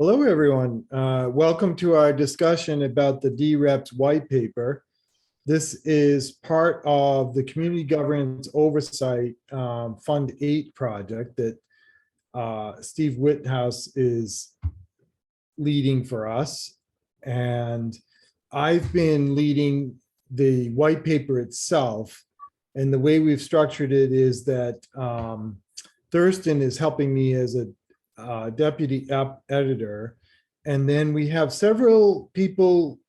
Hello, everyone. Welcome to our discussion about the dReps white paper. This is part of the Community Governance Oversight Fund 8 project that Steve Whithouse is leading for us. And I've been leading the white paper itself. And the way we've structured it is that Thorsten is helping me as a deputy editor. And then we have several people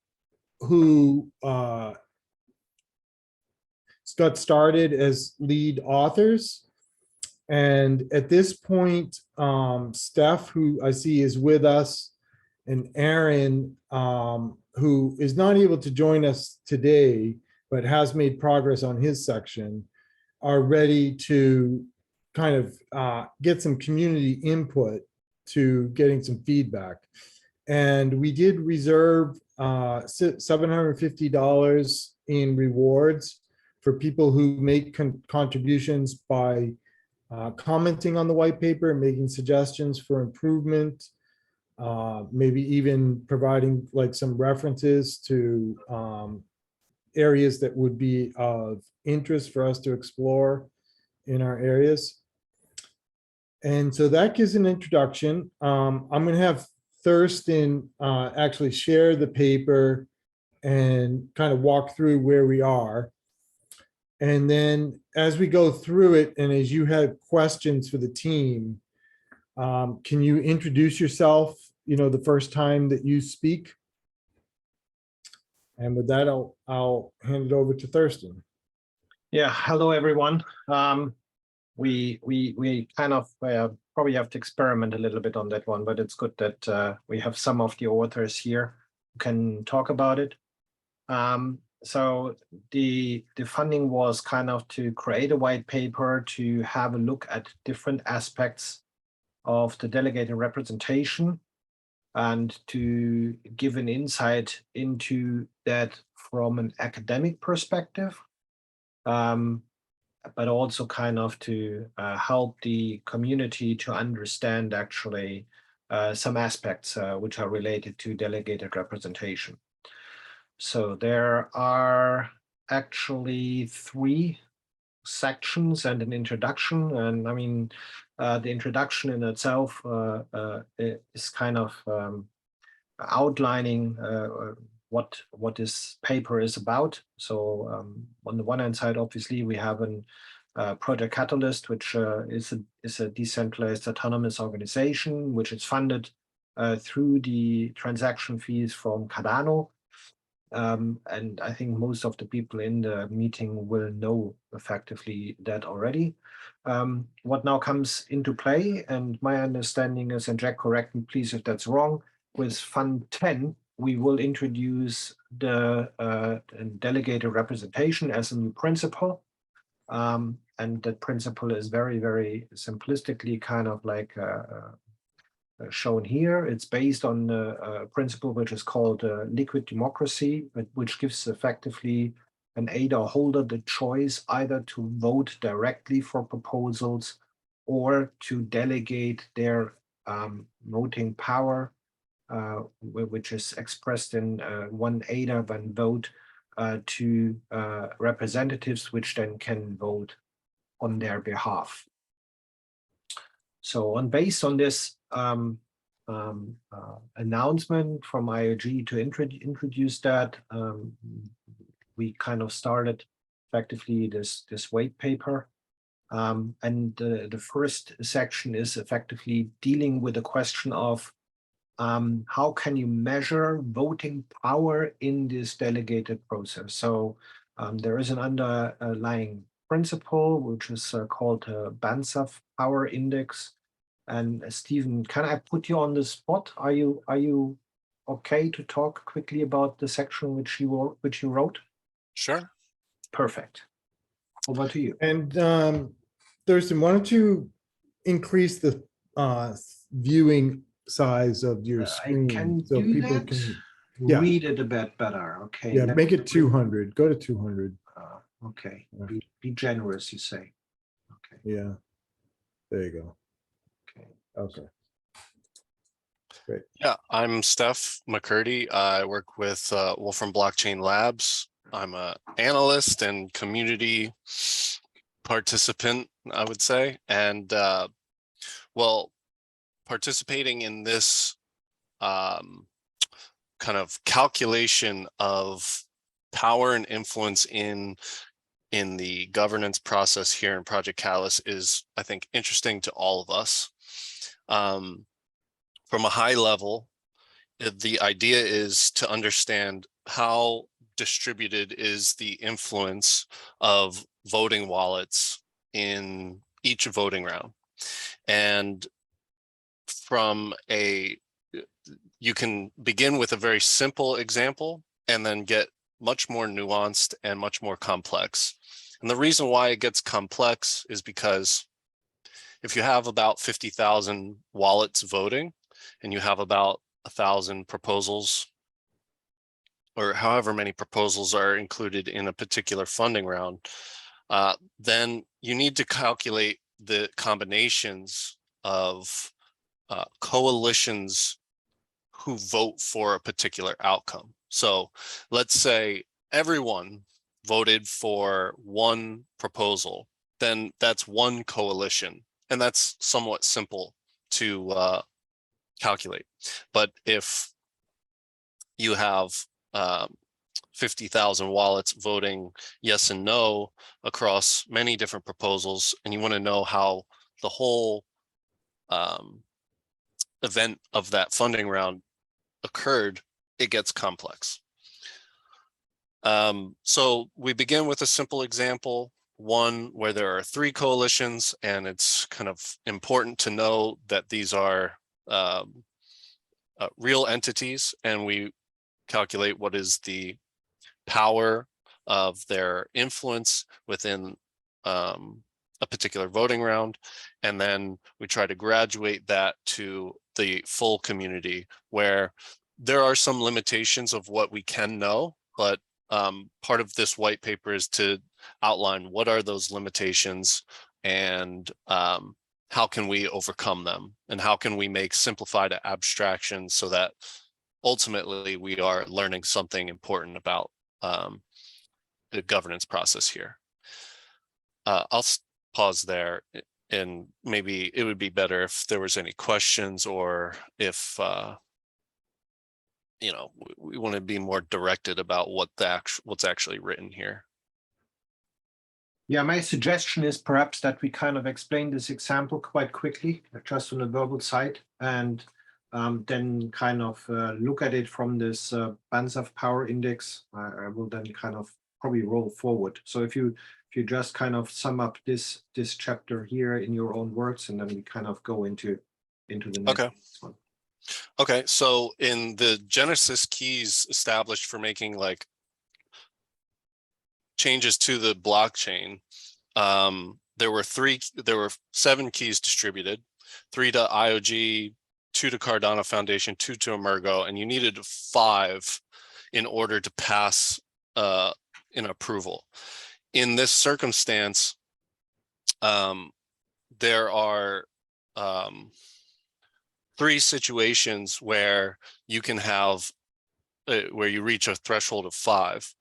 who got started as lead authors. And at this point, Steph, who I see is with us, and Aaron, who is not able to join us today, but has made progress on his section, are ready to kind of get some community input to getting some feedback. And we did reserve $750 in rewards for people who make contributions by commenting on the white paper, making suggestions for improvement, maybe even providing like some references to areas that would be of interest for us to explore in our areas. And so that gives an introduction. I'm going to have Thorsten actually share the paper and kind of walk through where we are. And then as we go through it, and as you have questions for the team, can you introduce yourself, the first time that you speak? And with that, I'll hand it over to Thorsten. Yeah, hello, everyone. We kind of probably have to experiment a little bit on that one, but it's good that we have some of the authors here who can talk about it. So the funding was kind of to create a white paper to have a look at different aspects of the delegated representation and to give an insight into that from an academic perspective. But also kind of to help the community to understand actually some aspects which are related to delegated representation. So there are actually 3 sections and an introduction. And I mean, the introduction in itself is kind of outlining what this paper is about. So on the one hand side, obviously, we have a Project Catalyst, which is a decentralized autonomous organization, which is funded through the transaction fees from Cardano. And I think most of the people in the meeting will know effectively that already. What now comes into play, and my understanding is, and Jack, correct me please if that's wrong, with Fund 10, we will introduce the delegated representation as a new principle. And that principle is very, very simplistically kind of like shown here. It's based on a principle which is called liquid democracy, which gives effectively an ADA holder the choice either to vote directly for proposals or to delegate their voting power, which is expressed in 1 ADA, 1 vote, to representatives, which then can vote on their behalf. So based on this announcement from IOG to introduce that, we kind of started effectively this white paper. And the first section is effectively dealing with the question of how can you measure voting power in this delegated process? So there is an underlying principle, which is called Banzhaf Power Index. And Stephen, can I put you on the spot? Are you okay to talk quickly about the section which you wrote? Sure. Perfect. Over to you. And Thorsten, why don't you increase the viewing size of your screen I can so do people that. can Read it a bit better. Okay. Yeah, make it 200. Go to 200. Okay. Be generous, you say. Okay. Yeah. There you go. Okay. Okay. Great. Yeah, I'm Steph McCurdy. I work with Wolfram Blockchain Labs. I'm a analyst and community participant, I would say. And well, participating in this kind of calculation of power and influence in the governance process here in Project Catalyst is, I think, interesting to all of us. From a high level, the idea is to understand how distributed is the influence of voting wallets in each voting round. And from you can begin with a very simple example and then get much more nuanced and much more complex. And the reason why it gets complex is because if you have about 50,000 wallets voting and you have about 1,000 proposals, or however many proposals are included in a particular funding round, then you need to calculate the combinations of coalitions who vote for a particular outcome. So let's say everyone voted for one proposal, then that's one coalition, and that's somewhat simple to calculate. But if you have 50,000 wallets voting yes and no across many different proposals, and you want to know how the whole event of that funding round occurred, it gets complex. So we begin with a simple example, one where there are 3 coalitions, and it's kind of important to know that these are real entities, and we calculate what is the power of their influence within a particular voting round, and then we try to graduate that to the full community, where there are some limitations of what we can know, but part of this white paper is to outline what are those limitations and how can we overcome them, and how can we make simplified abstractions so that ultimately we are learning something important about the governance process here. I'll pause there, and maybe it would be better if there was any questions, or if you know, we want to be more directed about what's actually written here. Yeah, my suggestion is perhaps that we kind of explain this example quite quickly, just on the verbal side, and then kind of look at it from this bands of power index. I will then kind of probably roll forward. So if you just kind of sum up this chapter here in your own words, and then we kind of go into the next one. Okay, so in the Genesis keys established for making like changes to the blockchain, there were 7 keys distributed, 3 to IOG, 2 to Cardano Foundation, 2 to Emergo, and you needed 5 in order to pass an approval. In this circumstance, there are 3 situations where you can have where you reach a threshold of 5,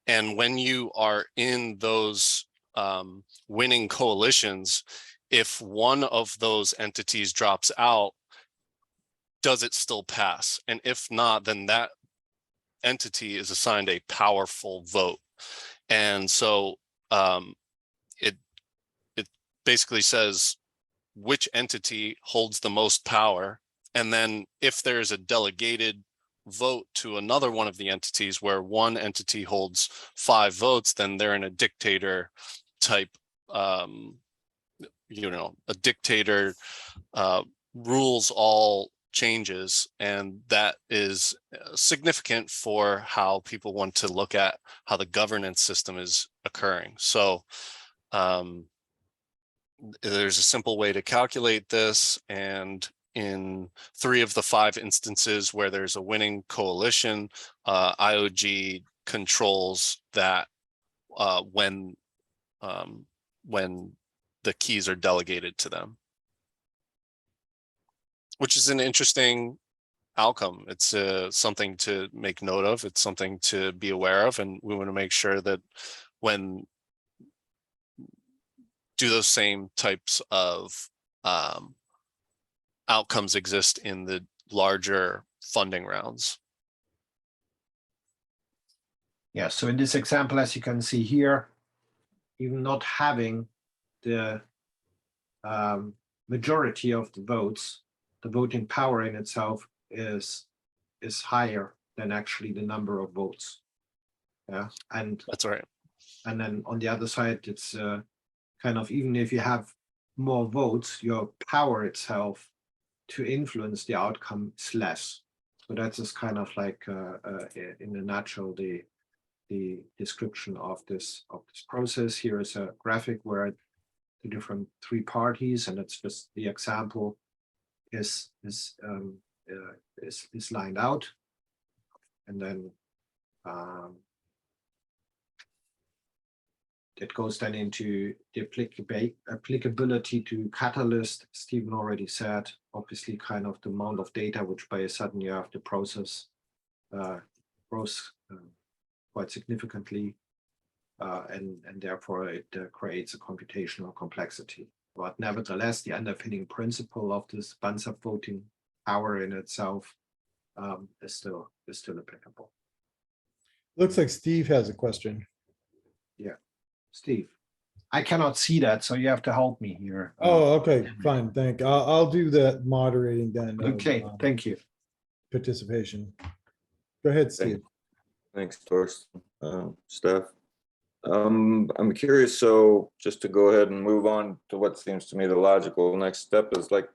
and when you are in those winning coalitions, if one of those entities drops out, does it still pass? And if not, then that entity is assigned a powerful vote. And so it basically says which entity holds the most power, and then if there's a delegated vote to another one of the entities where one entity holds 5 votes, then they're in a dictator type, you know, a dictator rules all changes, and that is significant for how people want to look at how the governance system is occurring. So there's a simple way to calculate this, and in 3 of the 5 instances where there's a winning coalition, IOG controls that when the keys are delegated to them, which is an interesting outcome. It's something to make note of. It's something to be aware of, and we want to make sure that when do those same types of outcomes exist in the larger funding rounds. Yeah, so in this example, as you can see here, even not having the majority of the votes, the voting power in itself is higher than actually the number of votes. Yeah, and That's right. And then on the other side, it's kind of, even if you have more votes, your power itself to influence the outcome is less. So that's just kind of like in a nutshell the description of this process. Here is a graphic where the different three parties, and it's just the example is lined out, and then it goes then into the applicability to catalyst. Stephen already said, obviously, kind of the amount of data which by a sudden you have to process grows quite significantly, and therefore it creates a computational complexity. But nevertheless, the underpinning principle of this Banzer voting power in itself is still applicable. Looks like Steve has a question. Yeah, Steve. I cannot see that, so you have to help me here. Oh, okay, fine, I'll do the moderating then. Okay, thank you. Participation. Go ahead, Steve. Thanks, Thorsten. Steph. I'm curious, so just to go ahead and move on to what seems to me the logical next step is like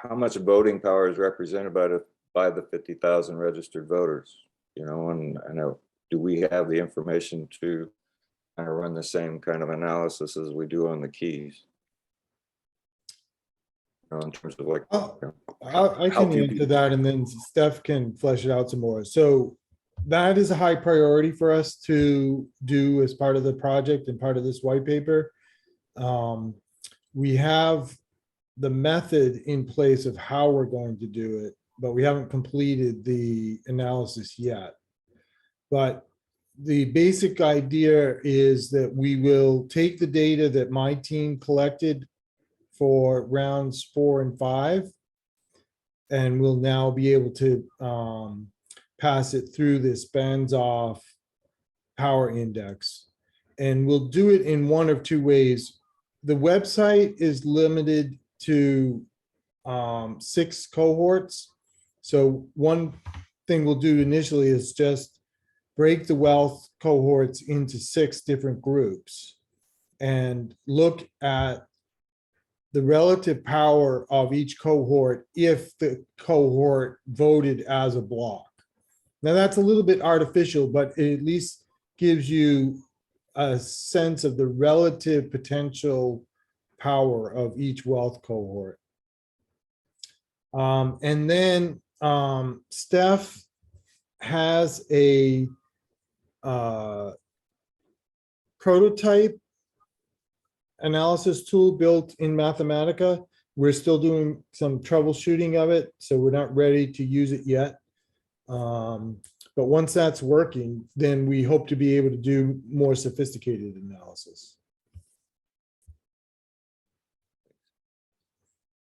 how much voting power is represented by the 50,000 registered voters, you know, and I know, do we have the information to kind of run the same kind of analysis as we do on the keys? You know, in terms of like, I can answer that, and then Steph can flesh it out some more. So that is a high priority for us to do as part of the project and part of this white paper. We have the method in place of how we're going to do it, but we haven't completed the analysis yet. But the basic idea is that we will take the data that my team collected for rounds 4 and 5, and we'll now be able to pass it through this Banzer power index. And we'll do it in one of two ways. The website is limited to 6 cohorts. So one thing we'll do initially is just break the wealth cohorts into 6 different groups and look at the relative power of each cohort if the cohort voted as a block. Now that's a little bit artificial, but it at least gives you a sense of the relative potential power of each wealth cohort. And then Steph has a prototype analysis tool built in Mathematica. We're still doing some troubleshooting of it, so we're not ready to use it yet. But once that's working, then we hope to be able to do more sophisticated analysis.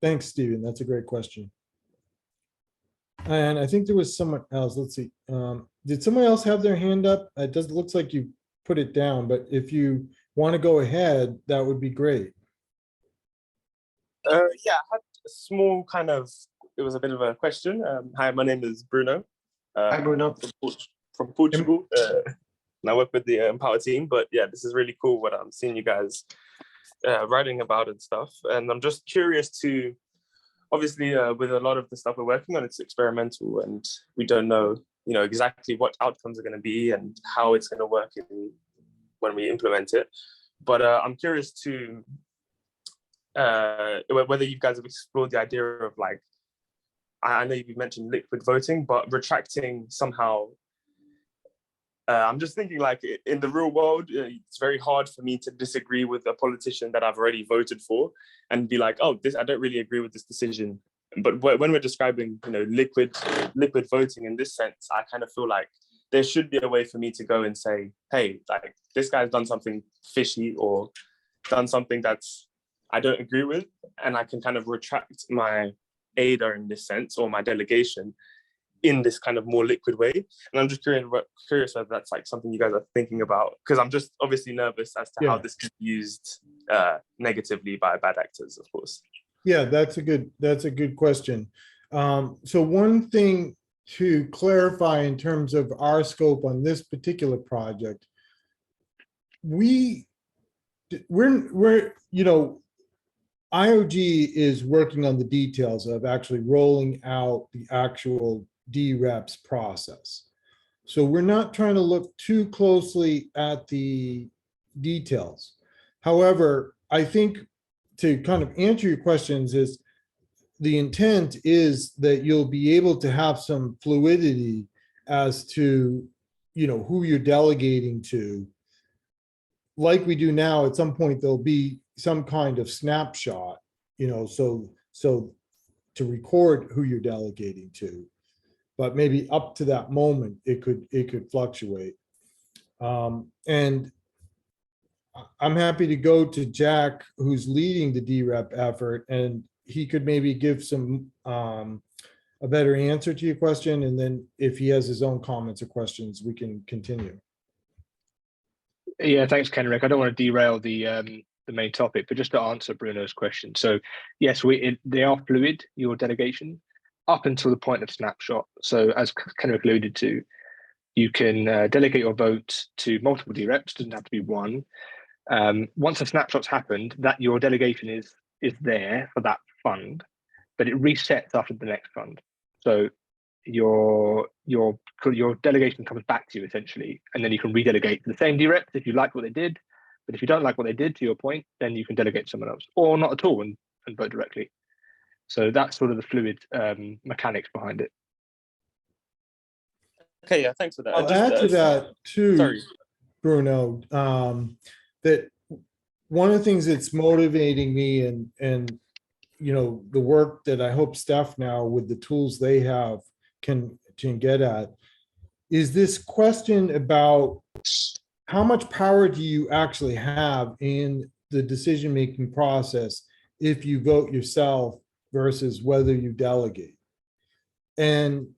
Thanks, Stephen. That's a great question. And I think there was someone else. Let's see. Did someone else have their hand up? It does looks like you put it down, but if you want to go ahead, that would be great. Yeah, I had a small kind of, it was a bit of a question. Hi, my name is Bruno. Hi, Bruno. From Portugal. And I work with the Empower team, but yeah, this is really cool what I'm seeing you guys writing about and stuff. And I'm just curious to, obviously with a lot of the stuff we're working on, it's experimental and we don't know, you know, exactly what outcomes are going to be and how it's going to work when we implement it. But I'm curious to whether you guys have explored the idea of like, I know you mentioned liquid voting, but retracting somehow. I'm just thinking like in the real world, it's very hard for me to disagree with a politician that I've already voted for and be like, oh, I don't really agree with this decision. but when we're describing, liquid voting in this sense, I kind of feel like there should be a way for me to go and say, hey, like this guy's done something fishy or done something that's I don't agree with, and I can kind of retract my ADA in this sense, or my delegation in this kind of more liquid way. And I'm just curious whether that's like something you guys are thinking about, because I'm just obviously nervous as to how this can be used negatively by bad actors, of course. Yeah, that's a good question. So one thing to clarify in terms of our scope on this particular project, we're IOG is working on the details of actually rolling out the actual dReps process. So we're not trying to look too closely at the details. However, I think to kind of answer your questions is the intent is that you'll be able to have some fluidity as to, who you're delegating to. Like we do now, at some point, there'll be some kind of snapshot, so to record who you're delegating to. But maybe up to that moment, it could fluctuate. And I'm happy to go to Jack, who's leading the dRep effort, and he could maybe give some a better answer to your question. And then if he has his own comments or questions, we can continue. Yeah, thanks, Kenric. I don't want to derail the main topic, but just to answer Bruno's question. So yes, they are fluid, your delegation, up until the point of snapshot. So as Kenric alluded to, you can delegate your vote to multiple dReps, doesn't have to be one. Once a snapshot's happened, that your delegation is there for that fund, but it resets after the next fund. So your delegation comes back to you essentially, and then you can redelegate to the same dReps if you like what they did. But if you don't like what they did, to your point, then you can delegate to someone else, or not at all, and vote directly. So that's sort of the fluid mechanics behind it. Okay, yeah, thanks for that. I'll add to that too, sorry, Bruno, that one of the things that's motivating me and the work that I hope staff now with the tools they have can get at is this question about how much power do you actually have in the decision-making process if you vote yourself versus whether you delegate. And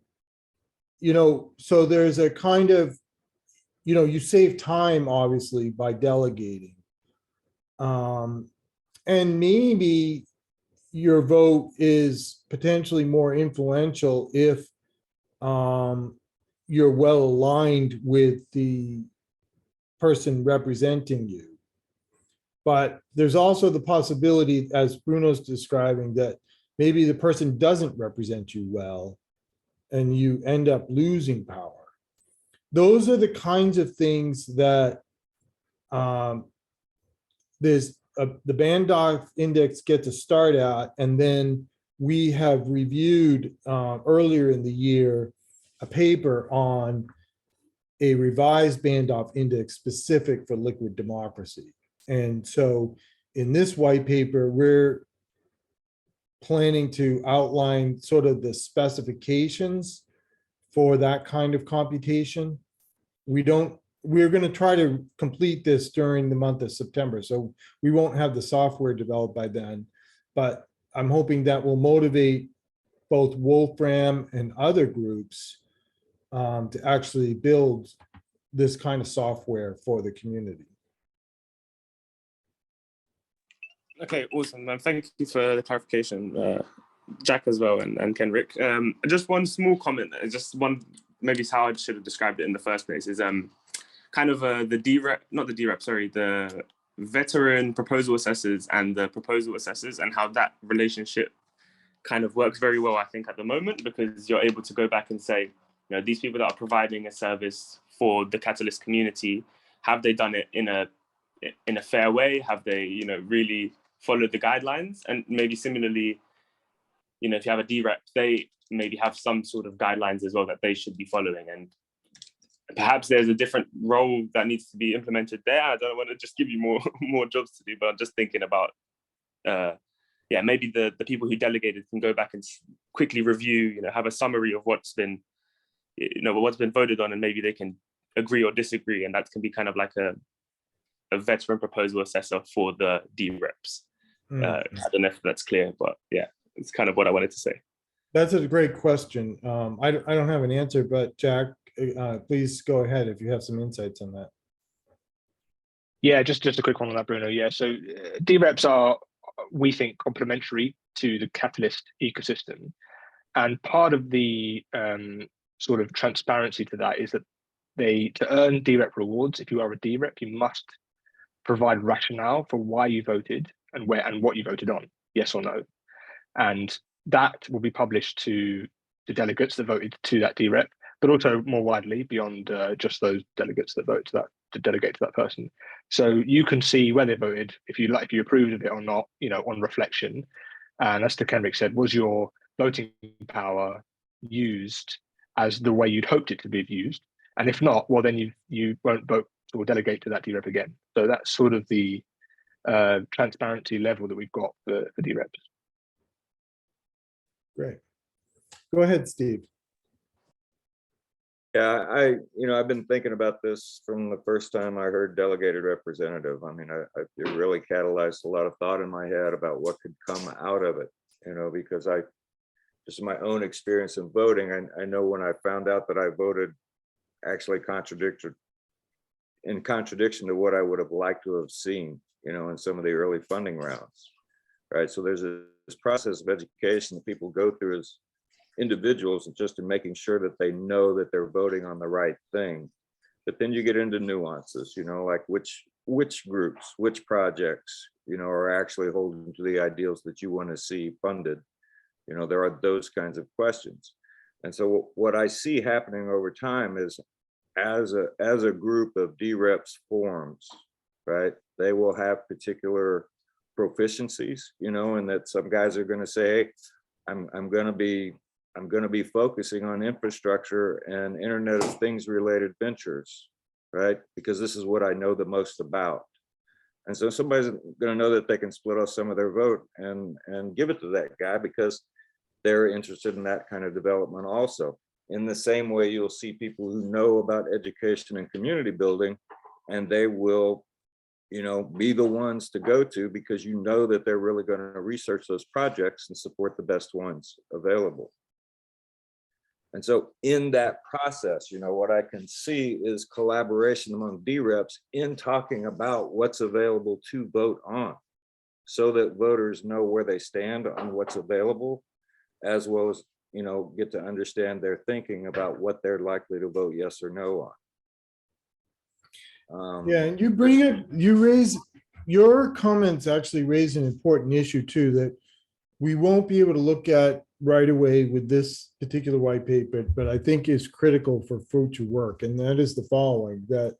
so there's a kind of, you save time obviously by delegating. And maybe your vote is potentially more influential if you're well aligned with the person representing you. But there's also the possibility, as Bruno's describing, that maybe the person doesn't represent you well and you end up losing power. Those are the kinds of things that the Bandoff index gets a start at, and then we have reviewed earlier in the year a paper on a revised Bandoff index specific for liquid democracy. And so in this white paper, we're planning to outline sort of the specifications for that kind of computation. We're going to try to complete this during the month of September, so we won't have the software developed by then, but I'm hoping that will motivate both Wolfram and other groups to actually build this kind of software for the community. Okay, awesome. Thank you for the clarification, Jack, as well, and Kenric. Just one small comment, just one, maybe how I should have described it in the first place, is kind of the the veteran proposal assessors and the proposal assessors, and how that relationship kind of works very well, I think, at the moment, because you're able to go back and say, these people that are providing a service for the Catalyst community, have they done it in a fair way? Have they, really followed the guidelines? And maybe similarly, if you have a dRep, they maybe have some sort of guidelines as well that they should be following. And perhaps there's a different role that needs to be implemented there. I don't want to just give you more jobs to do, but I'm just thinking about yeah, maybe the people who delegated can go back and quickly review, you know, have a summary of what's been, you know, what's been voted on, and maybe they can agree or disagree, and that can be kind of like a veteran proposal assessor for the dReps. I don't know if that's clear, but yeah, it's kind of what I wanted to say. That's a great question. I don't have an answer, but Jack, please go ahead if you have some insights on that. Yeah, just a quick one on that, Bruno. Yeah, so dReps are, we think, complementary to the Catalyst ecosystem. And part of the sort of transparency to that is that to earn dRep rewards, if you are a dRep, you must provide rationale for why you voted and where and what you voted on, yes or no. And that will be published to the delegates that voted to that dRep, but also more widely beyond just those delegates that vote to delegate to that person. So you can see where they voted, if you approved of it or not, you know, on reflection. And as Kenric said, was your voting power used as the way you'd hoped it to be used? And if not, well, then you won't vote or delegate to that dRep again. So that's sort of the transparency level that we've got for dReps. Great. Go ahead, Steve. Yeah, I've been thinking about this from the first time I heard delegated representative. I mean, it really catalyzed a lot of thought in my head about what could come out of it, you know, because just in my own experience in voting, I know when I found out that I voted actually in contradiction to what I would have liked to have seen, you know, in some of the early funding rounds, right? So there's this process of education that people go through as individuals, just in making sure that they know that they're voting on the right thing. But then you get into nuances, you know, like which groups, which projects, you know, are actually holding to the ideals that you want to see funded. You know, there are those kinds of questions. And so what I see happening over time is as a group of dReps forms, right, they will have particular proficiencies, you know, and that some guys are going to say, I'm going to be focusing on infrastructure and Internet of Things related ventures, right? Because this is what I know the most about. And so somebody's going to know that they can split off some of their vote and give it to that guy because they're interested in that kind of development also. In the same way, you'll see people who know about education and community building, and they will, you know, be the ones to go to because you know that they're really going to research those projects and support the best ones available. And so in that process, you know, what I can see is collaboration among dReps in talking about what's available to vote on so that voters know where they stand on what's available, as well as, you know, get to understand their thinking about what they're likely to vote yes or no on. Yeah, and your comments actually raise an important issue too, that we won't be able to look at right away with this particular white paper, but I think is critical for future work. And that is the following, that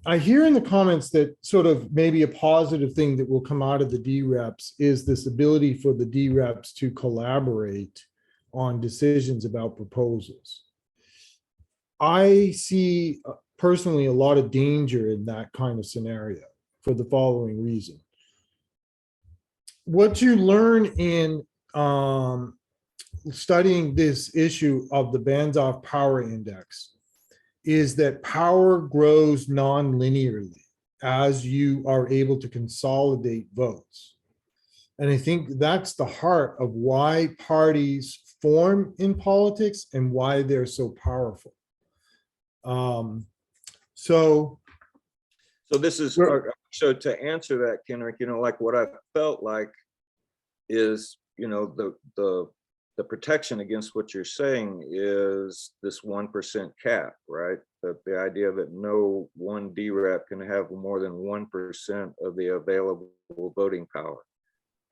I hear in the comments that sort of maybe a positive thing that will come out of the dReps is this ability for the dReps to collaborate on decisions about proposals. I see personally a lot of danger in that kind of scenario for the following reason. What you learn in studying this issue of the Banzhaf power index is that power grows non-linearly as you are able to consolidate votes. And I think that's the heart of why parties form in politics and why they're so powerful. So this is, so to answer that, Kenric, you know, like what I felt like is, you know, the protection against what you're saying is this 1% cap, right? That the idea that no one dRep can have more than 1% of the available voting power.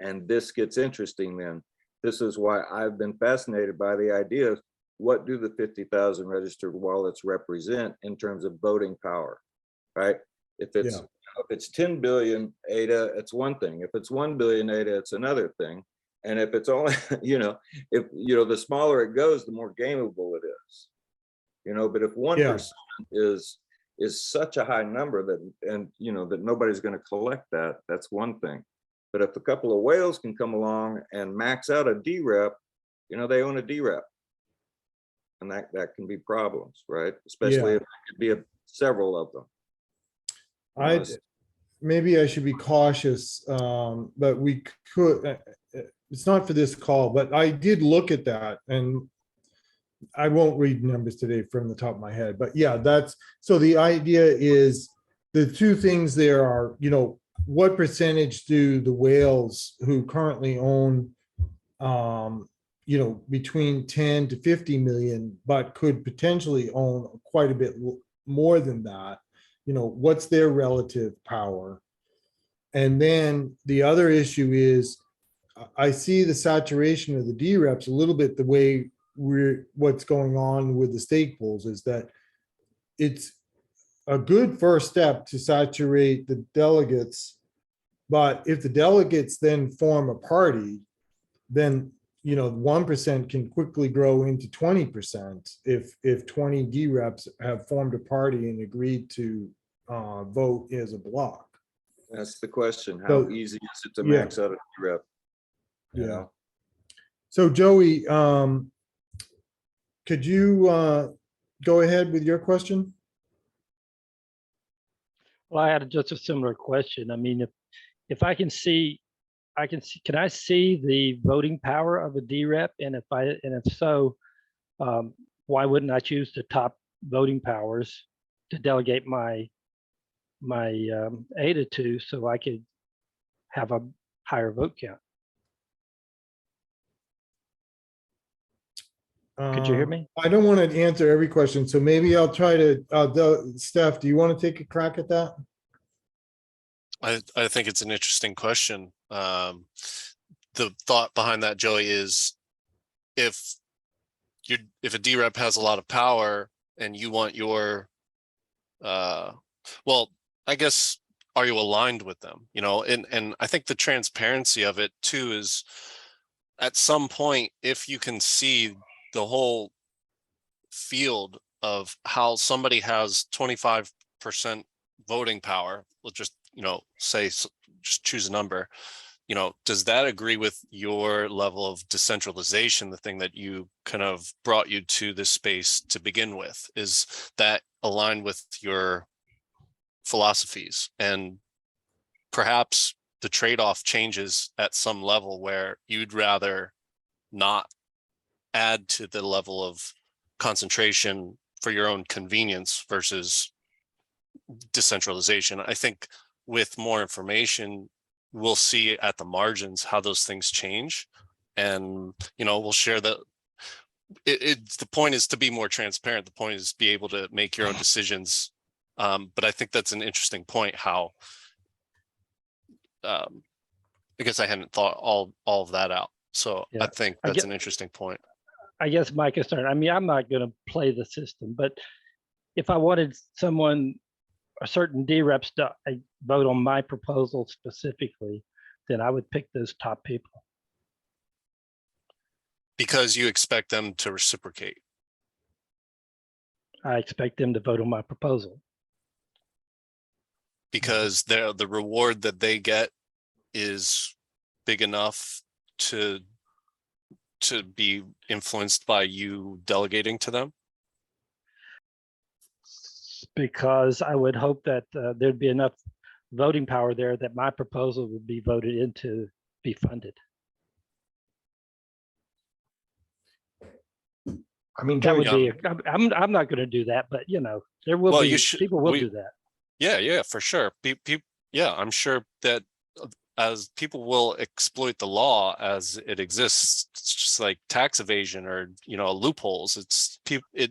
And this gets interesting then. This is why I've been fascinated by the idea of what do the 50,000 registered wallets represent in terms of voting power, right? If it's 10 billion ADA, it's one thing. If it's 1 billion ADA, it's another thing. And if it's only, you know, if, you know, the smaller it goes, the more gameable it is, you know, but if 1% is such a high number that, and, you know, that nobody's going to collect that, that's one thing. But if a couple of whales can come along and max out a dRep, you know, they own a dRep. And that can be problems, right? Especially Yeah. if it could be several of them. Maybe I should be cautious, but we could, it's not for this call, but I did look at that, and I won't read numbers today from the top of my head, but yeah, so the idea is the two things there are, you know, what percentage do the whales who currently own, you know, between 10 to 50 million, but could potentially own quite a bit more than that, you know, what's their relative power? And then the other issue is, I see the saturation of the dReps a little bit the way what's going on with the stake pools is that it's a good first step to saturate the delegates. But if the delegates then form a party, then, you know, 1% can quickly grow into 20% if 20 dReps have formed a party and agreed to vote as a block. That's the question. How So, easy is it to yeah. max out a dRep? You Yeah. know? So Joey, could you go ahead with your question? Well, I had just a similar question. I mean, if I can see, can I see the voting power of a dRep? And if so, why wouldn't I choose the top voting powers to delegate my ADA to, so I could have a higher vote count? Could you hear me? I don't want to answer every question, so maybe I'll try to, Steph, do you want to take a crack at that? I think it's an interesting question. The thought behind that, Joey, is if a dRep has a lot of power and you want your, well, I guess, are you aligned with them? You know, and I think the transparency of it too is, at some point, if you can see the whole field of how somebody has 25% voting power, we'll just, you know, say, just choose a number, you know, does that agree with your level of decentralization, the thing that you kind of brought you to this space to begin with? Is that aligned with your philosophies? And perhaps the trade-off changes at some level where you'd rather not add to the level of concentration for your own convenience versus decentralization. I think with more information, we'll see at the margins how those things change. And, you know, we'll share that. The point is to be more transparent. The point is to be able to make your own decisions. But I think that's an interesting point, how, I guess I hadn't thought all of that out. So Yeah, I think that's an interesting point. I guess my concern, I mean, I'm not going to play the system, but if I wanted someone, a certain dReps to vote on my proposal specifically, then I would pick those top people. Because you expect them to reciprocate. I expect them to vote on my proposal. Because the reward that they get is big enough to be influenced by you delegating to them? Because I would hope that there'd be enough voting power there that my proposal would be voted into, be funded. I mean, That would Joey, be, I'm not going to do that, but you know, there will be, people will do that. Yeah, for sure. Yeah, I'm sure that as people will exploit the law as it exists, it's just like tax evasion or, you know, loopholes. It's people, you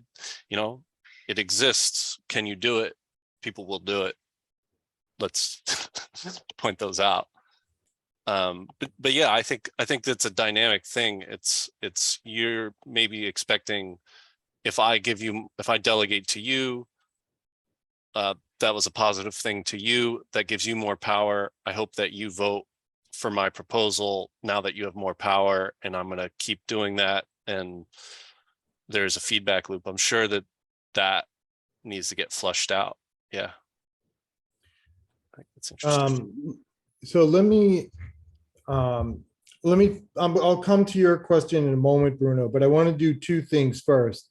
know, it exists. Can you do it? People will do it. Let's point those out. But yeah, I think that's a dynamic thing. It's you're maybe expecting, if I delegate to you, that was a positive thing to you, that gives you more power. I hope that you vote for my proposal now that you have more power, and I'm going to keep doing that. And there's a feedback loop. I'm sure that needs to get flushed out. Yeah. I think that's interesting. so let me I'll come to your question in a moment, Bruno, but I want to do two things first.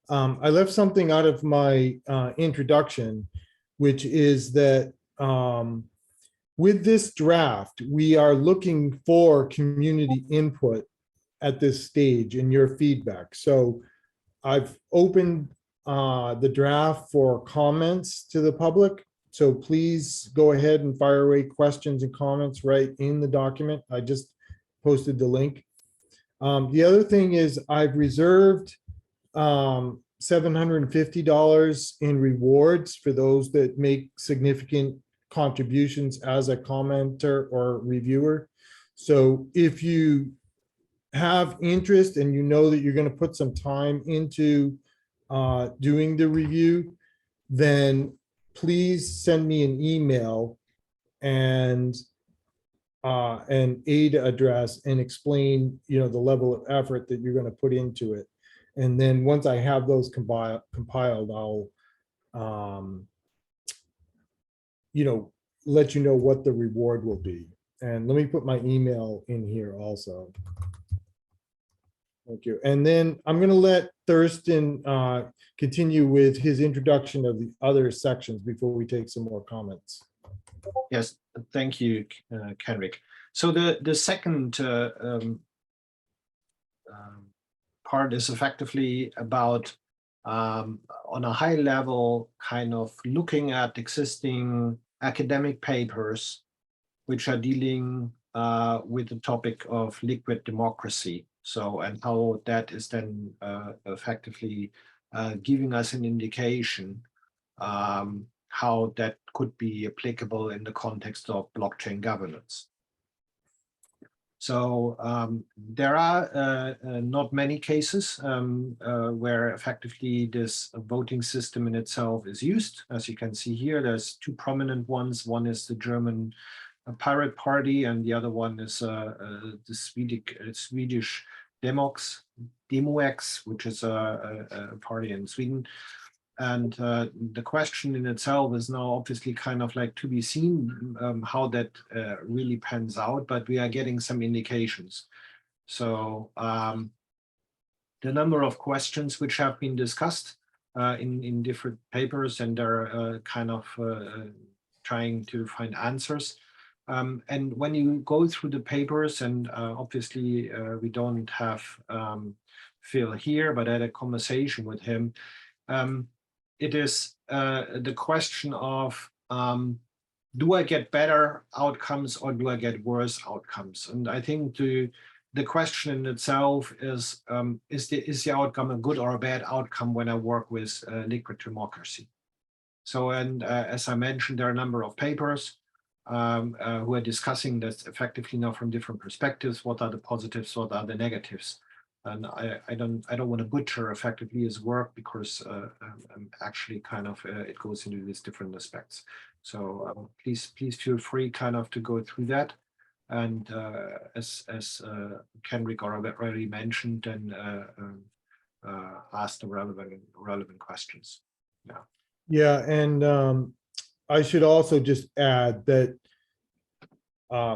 I left something out of my introduction, which is that with this draft, we are looking for community input at this stage in your feedback. So I've opened the draft for comments to the public. So please go ahead and fire away questions and comments right in the document. I just posted the link. The other thing is I've reserved $750 in rewards for those that make significant contributions as a commenter or reviewer. So if you have interest and you know that you're going to put some time into doing the review, then please send me an email and an aid address and explain, the level of effort that you're going to put into it. And then once I have those compiled, I'll, let you know what the reward will be. And let me put my email in here also. Thank you. And then I'm going to let Thorsten continue with his introduction of the other sections before we take some more comments. Yes, thank you, Kenric. So the second part is effectively about on a high level, kind of looking at existing academic papers which are dealing with the topic of liquid democracy. So, and how that is then effectively giving us an indication how that could be applicable in the context of blockchain governance. So there are not many cases where effectively this voting system in itself is used. As you can see here, there's two prominent ones. One is the German Pirate Party, and the other one is the Swedish Demox, which is a party in Sweden. And the question in itself is now obviously kind of like to be seen how that really pans out, but we are getting some indications. So the number of questions which have been discussed in different papers, and they're kind of trying to find answers. And when you go through the papers, and obviously we don't have Phil here, but I had a conversation with him. It is the question of, do I get better outcomes or do I get worse outcomes? And I think the question in itself is the outcome a good or a bad outcome when I work with liquid democracy? So, and as I mentioned, there are a number of papers who are discussing this effectively now from different perspectives. What are the positives? What are the negatives? And I don't want to butcher effectively his work, because actually kind of it goes into these different aspects. So please feel free kind of to go through that. And as Kenric already mentioned, and ask the relevant questions. Yeah. Yeah, and I should also just add that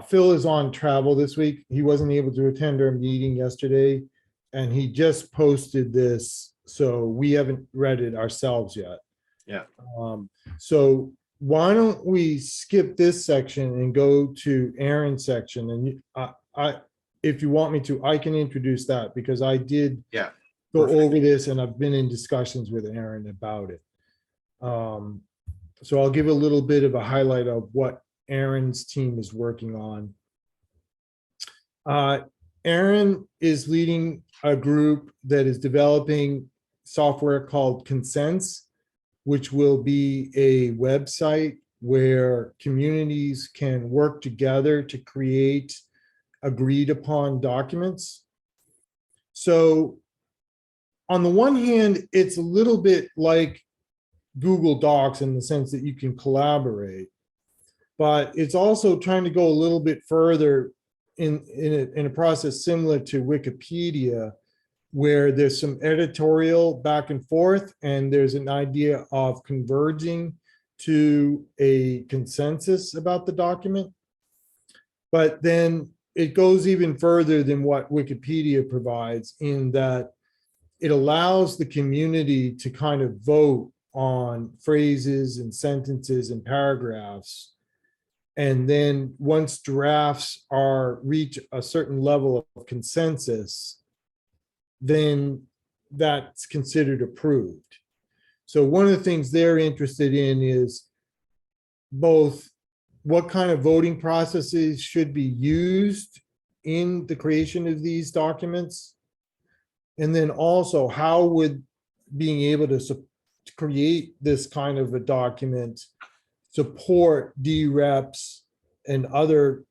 Phil is on travel this week. He wasn't able to attend our meeting yesterday, and he just posted this, so we haven't read it ourselves yet. Yeah. So why don't we skip this section and go to Aaron's section? And if you want me to, I can introduce that, because I did go over this, and I've been in discussions with Aaron about it. So I'll give a little bit of a highlight of what Aaron's team is working on. Aaron is leading a group that is developing software called Consents, which will be a website where communities can work together to create agreed upon documents. So on the one hand, it's a little bit like Google Docs in the sense that you can collaborate, but it's also trying to go a little bit further in a process similar to Wikipedia, where there's some editorial back and forth, and there's an idea of converging to a consensus about the document. But then it goes even further than what Wikipedia provides in that it allows the community to kind of vote on phrases and sentences and paragraphs. And then once drafts are reach a certain level of consensus, then that's considered approved. So one of the things they're interested in is both what kind of voting processes should be used in the creation of these documents. And then also how would being able to create this kind of a document support dReps and other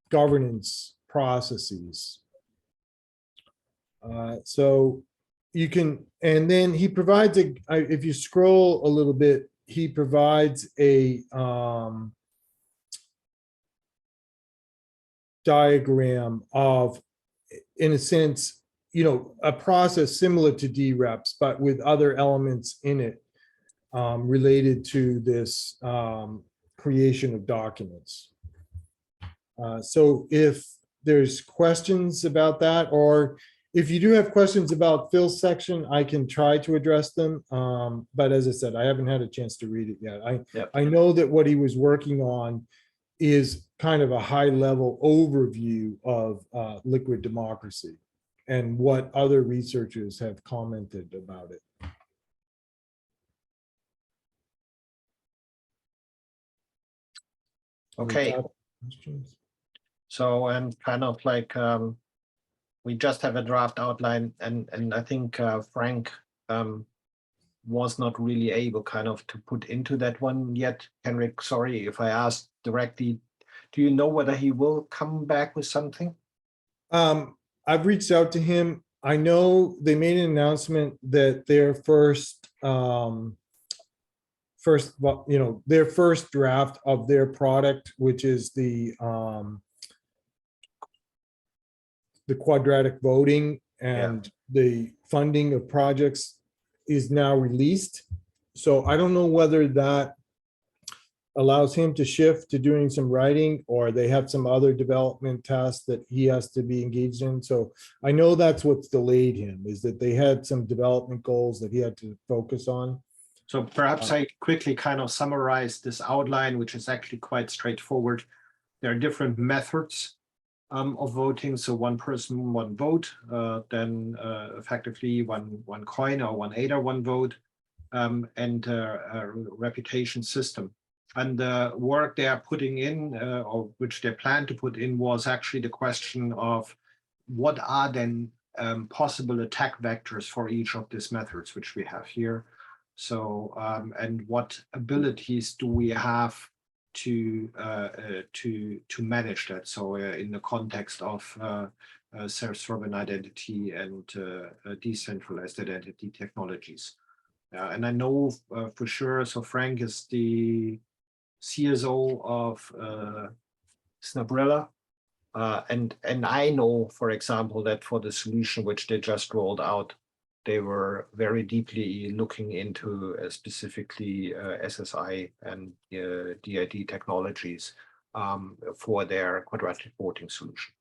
governance processes. So you can, and then he provides if you scroll a little bit, he provides a diagram of, in a sense, a process similar to dReps, but with other elements in it related to this creation of documents. So if there's questions about that, or if you do have questions about Phil's section, I can try to address them. But as I said, I haven't had a chance to read it yet. I know that what he was working on is kind of a high level overview of liquid democracy and what other researchers have commented about it. Okay. Questions? So, and kind of like we just have a draft outline, and I think Frank was not really able kind of to put into that one yet. Kenric, sorry if I asked directly, do you know whether he will come back with something? I've reached out to him. I know they made an announcement that their first draft of their product, which is the quadratic voting and the funding of projects, is now released. So I don't know whether that allows him to shift to doing some writing, or they have some other development tasks that he has to be engaged in. So I know that's what's delayed him, is that they had some development goals that he had to focus on. So perhaps I quickly kind of summarize this outline, which is actually quite straightforward. There are different methods of voting. So one person, one vote, then effectively one coin or one ADA, one vote, and a reputation system. And the work they are putting in, or which they plan to put in, was actually the question of what are then possible attack vectors for each of these methods, which we have here. So, and what abilities do we have to manage that? So, in the context of self-sovereign identity and decentralized identity technologies. And I know for sure, so Frank is the CSO of Snabrella. And I know, for example, that for the solution which they just rolled out, they were very deeply looking into specifically SSI and DID technologies for their quadratic voting solution.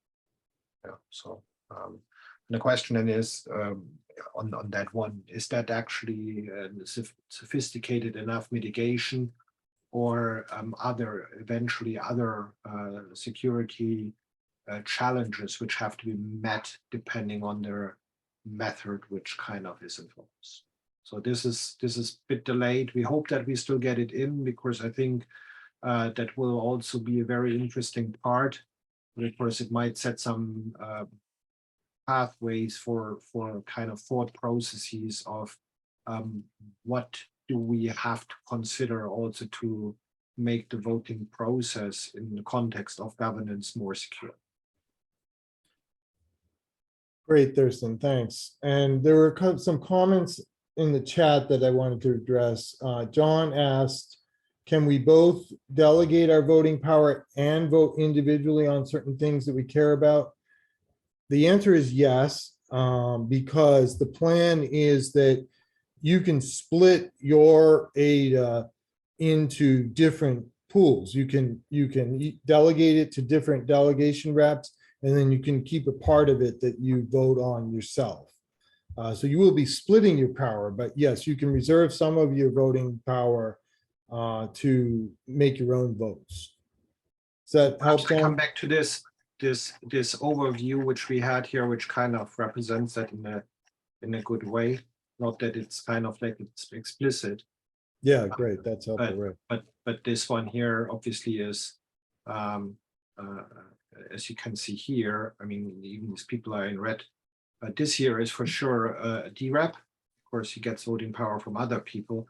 Yeah, so the question then is on that one, is that actually sophisticated enough mitigation, or eventually other security challenges which have to be met depending on their method, which kind of is involved. So this is a bit delayed. We hope that we still get it in, because I think that will also be a very interesting part. Of course, it might set some pathways for kind of thought processes of what do we have to consider also to make the voting process in the context of governance more secure. Great, Thorsten, thanks. And there were some comments in the chat that I wanted to address. John asked, can we both delegate our voting power and vote individually on certain things that we care about? The answer is yes, because the plan is that you can split your ADA into different pools. You can delegate it to different delegation reps, and then you can keep a part of it that you vote on yourself. So you will be splitting your power, but yes, you can reserve some of your voting power to make your own votes. Does that help? Perhaps I come back to this overview which we had here, which kind of represents that in a good way. Not that it's kind of like it's explicit. Yeah, great. That's helpful, right? But this one here obviously is, as you can see here, I mean, even these people are in red. This here is for sure a dRep. Of course, he gets voting power from other people,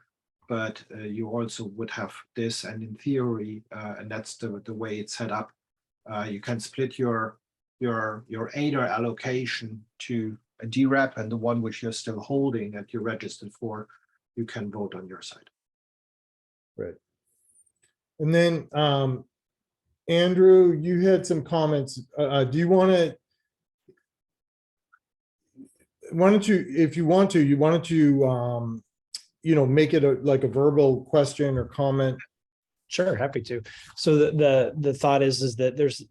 but you also would have this, and in theory, and that's the way it's set up. You can split your ADA allocation to a dRep, and the one which you're still holding that you're registered for, you can vote on your side. Right. And then Andrew, you had some comments. Do you want to? Why don't you, if you want to, make it like a verbal question or comment? Sure, happy to. So the thought is that there's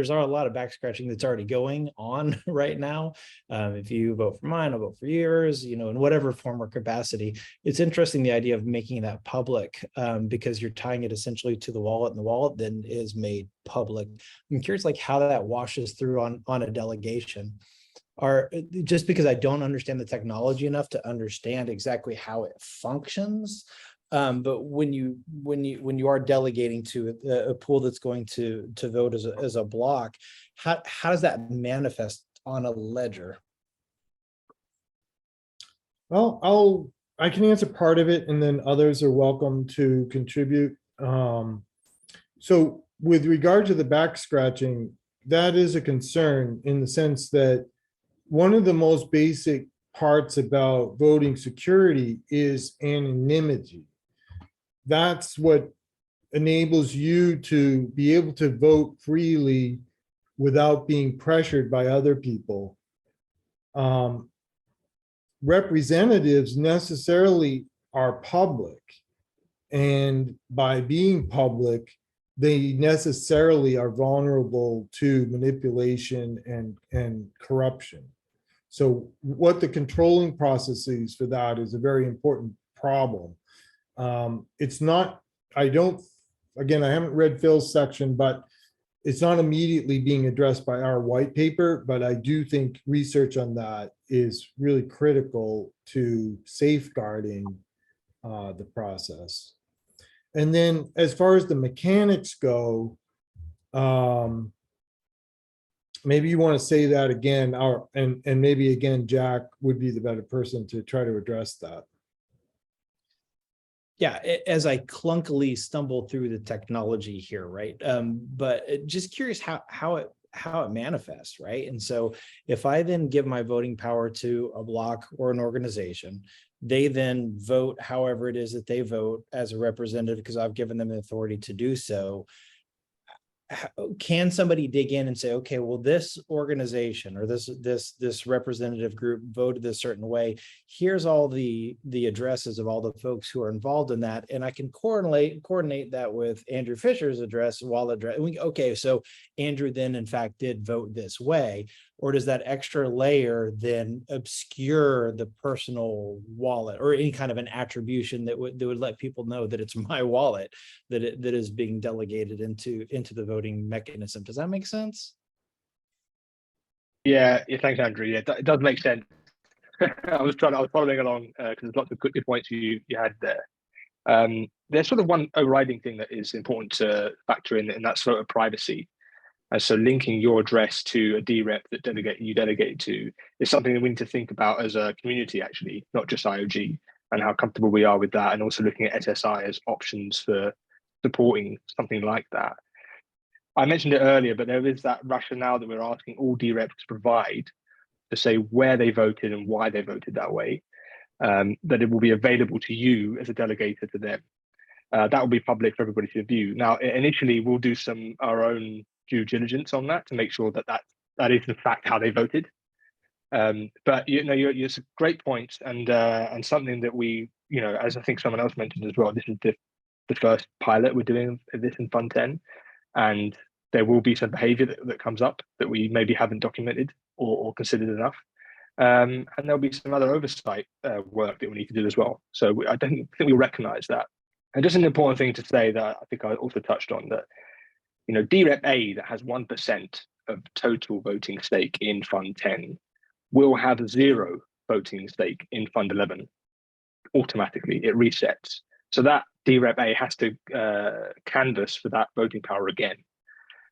a lot of back scratching that's already going on right now. If you vote for mine, I'll vote for yours, in whatever form or capacity. It's interesting, the idea of making that public, because you're tying it essentially to the wallet, and the wallet then is made public. I'm curious like how that washes through on a delegation. Just because I don't understand the technology enough to understand exactly how it functions. But when you are delegating to a pool that's going to vote as a block, how does that manifest on a ledger? Well, I can answer part of it, and then others are welcome to contribute. So with regard to the back scratching, that is a concern in the sense that one of the most basic parts about voting security is anonymity. That's what enables you to be able to vote freely without being pressured by other people. Representatives necessarily are public, and by being public, they necessarily are vulnerable to manipulation and corruption. So what the controlling processes for that is a very important problem. It's not, again, I haven't read Phil's section, but it's not immediately being addressed by our white paper, but I do think research on that is really critical to safeguarding the process. And then as far as the mechanics go, maybe you want to say that again, and maybe again, Jack would be the better person to try to address that. Yeah, as I clunkily stumble through the technology here, right? But just curious how it manifests, right? And so if I then give my voting power to a block or an organization, they then vote however it is that they vote as a representative because I've given them the authority to do so. Can somebody dig in and say, okay, well, this organization or this representative group voted a certain way. Here's all the addresses of all the folks who are involved in that, and I can coordinate that with Andrew Fisher's wallet address. Okay, so Andrew then in fact did vote this way, or does that extra layer then obscure the personal wallet or any kind of an attribution that would let people know that it's my wallet that is being delegated into the voting mechanism? Does that make sense? Yeah, thanks, Andrew. Yeah, it does make sense. I was following along because there's lots of good points you had there. There's sort of one overriding thing that is important to factor in, and that's sort of privacy. So linking your address to a dRep that you delegate to is something that we need to think about as a community, actually, not just IOG, and how comfortable we are with that, and also looking at SSI as options for supporting something like that. I mentioned it earlier, but there is that rationale that we're asking all dReps to provide to say where they voted and why they voted that way, that it will be available to you as a delegator to them. That will be public for everybody to view. Now, initially, we'll do our own due diligence on that to make sure that is in fact how they voted. But it's a great point, and something that we, as I think someone else mentioned as well, this is the first pilot we're doing of this in Fund 10, and there will be some behavior that comes up that we maybe haven't documented or considered enough. And there'll be some other oversight work that we need to do as well. So I don't think we recognize that. And just an important thing to say that I think I also touched on, that, you know, dRep A that has 1% of total voting stake in Fund 10 will have 0 voting stake in Fund 11. Automatically, it resets. So that dRep A has to canvass for that voting power again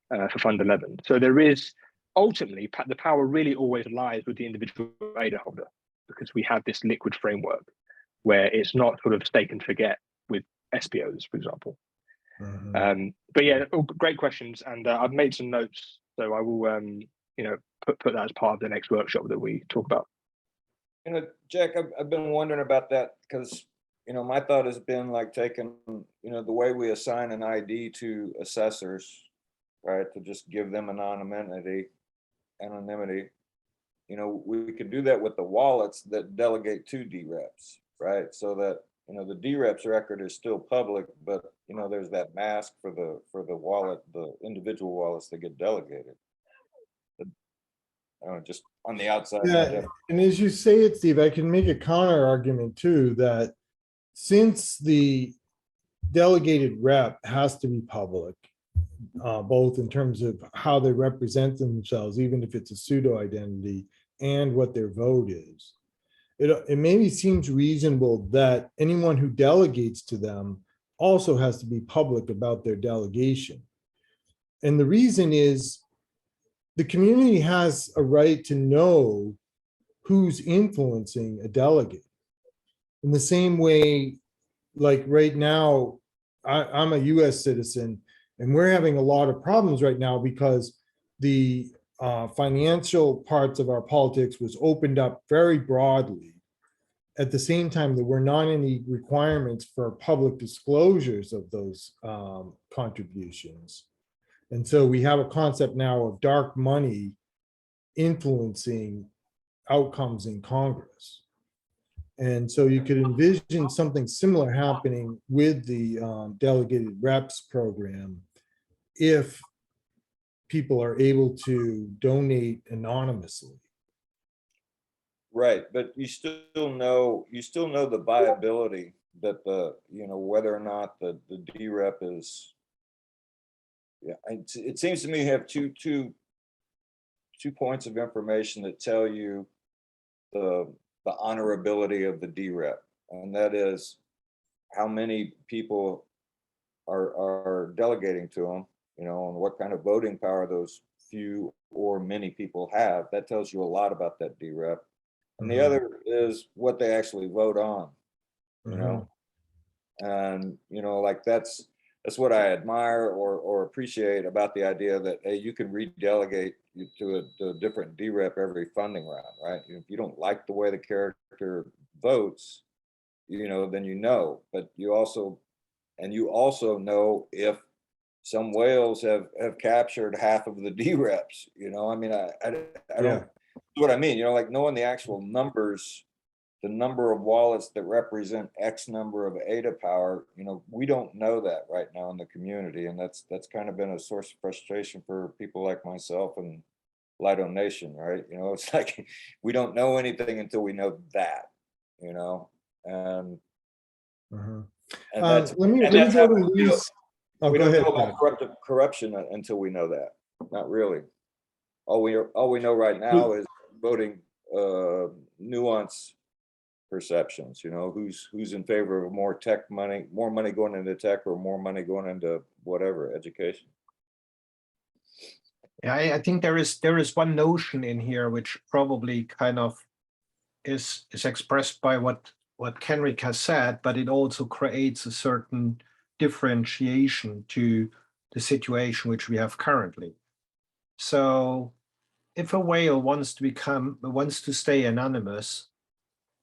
for Fund 11. So there is ultimately, the power really always lies with the individual ADA holder, because we have this liquid framework where it's not sort of stake and forget with SPOs, for example. But yeah, great questions, and I've made some notes, so I will, you know, put that as part of the next workshop that we talk about. You know, Jack, I've been wondering about that, because, you know, my thought has been like taking, you know, the way we assign an ID to assessors, right, to just give them anonymity. You know, we could do that with the wallets that delegate to dReps, right? So that, you know, the dReps record is still public, but, you know, there's that mask for the wallet, the individual wallets that get delegated. Just on the outside. Yeah, and as you say it, Steve, I can make a counter argument too, that since the delegated rep has to be public, both in terms of how they represent themselves, even if it's a pseudo identity, and what their vote is, it maybe seems reasonable that anyone who delegates to them also has to be public about their delegation. And the reason is the community has a right to know who's influencing a delegate. In the same way, like right now, I'm a US citizen, and we're having a lot of problems right now because the financial parts of our politics was opened up very broadly. At the same time, there were not any requirements for public disclosures of those contributions. And so we have a concept now of dark money influencing outcomes in Congress. And so you could envision something similar happening with the delegated reps program if people are able to donate anonymously. Right, but you still know the viability that the, you know, whether or not the dRep is, yeah, it seems to me you have two points of information that tell you the honorability of the dRep, and that is how many people are delegating to them, you know, and what kind of voting power those few or many people have. That tells you a lot about that dRep. And the other is what they actually vote on, you know, and, you know, like that's what I admire or appreciate about the idea that, hey, you can redelegate to a different dRep every funding round, right? If you don't like the way the character votes, you know, then you know, but you also know if some whales have captured half of the dReps, you know, I mean, I don't, what I mean, you know, like knowing the actual numbers, the number of wallets that represent X number of ADA power, you know, we don't know that right now in the community. And that's kind of been a source of frustration for people like myself and Lido Nation, right? You know, it's like, we don't know anything until we know that, you know, and that's, let me go to Luis. We don't know about corruption until we know that. Not really. All we know right now is voting nuance perceptions. You know, who's in favor of more tech money, more money going into tech, or more money going into whatever education. Yeah, I think there is one notion in here which probably kind of is expressed by what Kenric has said, but it also creates a certain differentiation to the situation which we have currently. So if a whale wants to stay anonymous,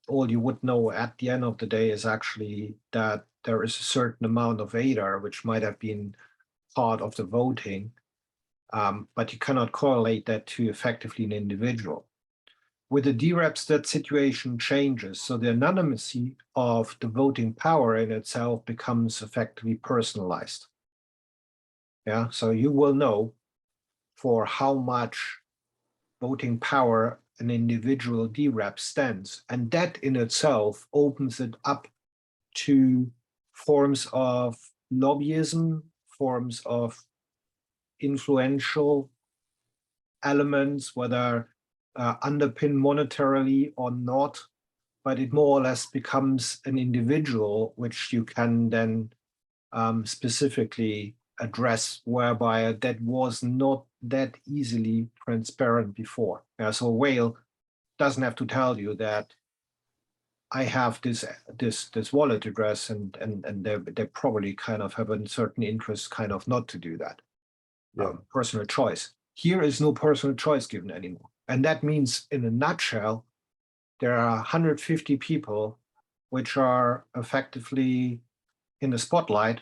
all you would know at the end of the day is actually that there is a certain amount of ADA which might have been part of the voting, but you cannot correlate that to effectively an individual. With the dReps, that situation changes. So the anonymity of the voting power in itself becomes effectively personalized. Yeah, so you will know for how much voting power an individual dRep stands. And that in itself opens it up to forms of lobbyism, forms of influential elements, whether underpinned monetarily or not, but it more or less becomes an individual which you can then specifically address, whereby that was not that easily transparent before. So a whale doesn't have to tell you that I have this wallet address, and they probably kind of have a certain interest kind of not to do that. Personal choice. Here is no personal choice given anymore. And that means, in a nutshell, there are 150 people which are effectively in the spotlight,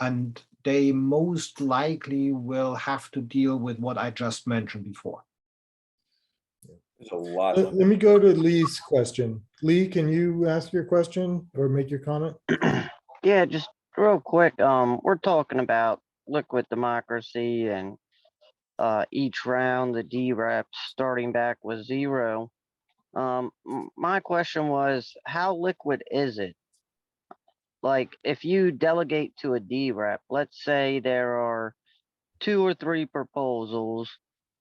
and they most likely will have to deal with what I just mentioned before. There's a lot. Let me go to Lee's question. Lee, can you ask your question or make your comment? Yeah, just real quick. We're talking about liquid democracy and each round the dReps starting back with 0. My question was, how liquid is it? Like, if you delegate to a dRep, let's say there are 2 or 3 proposals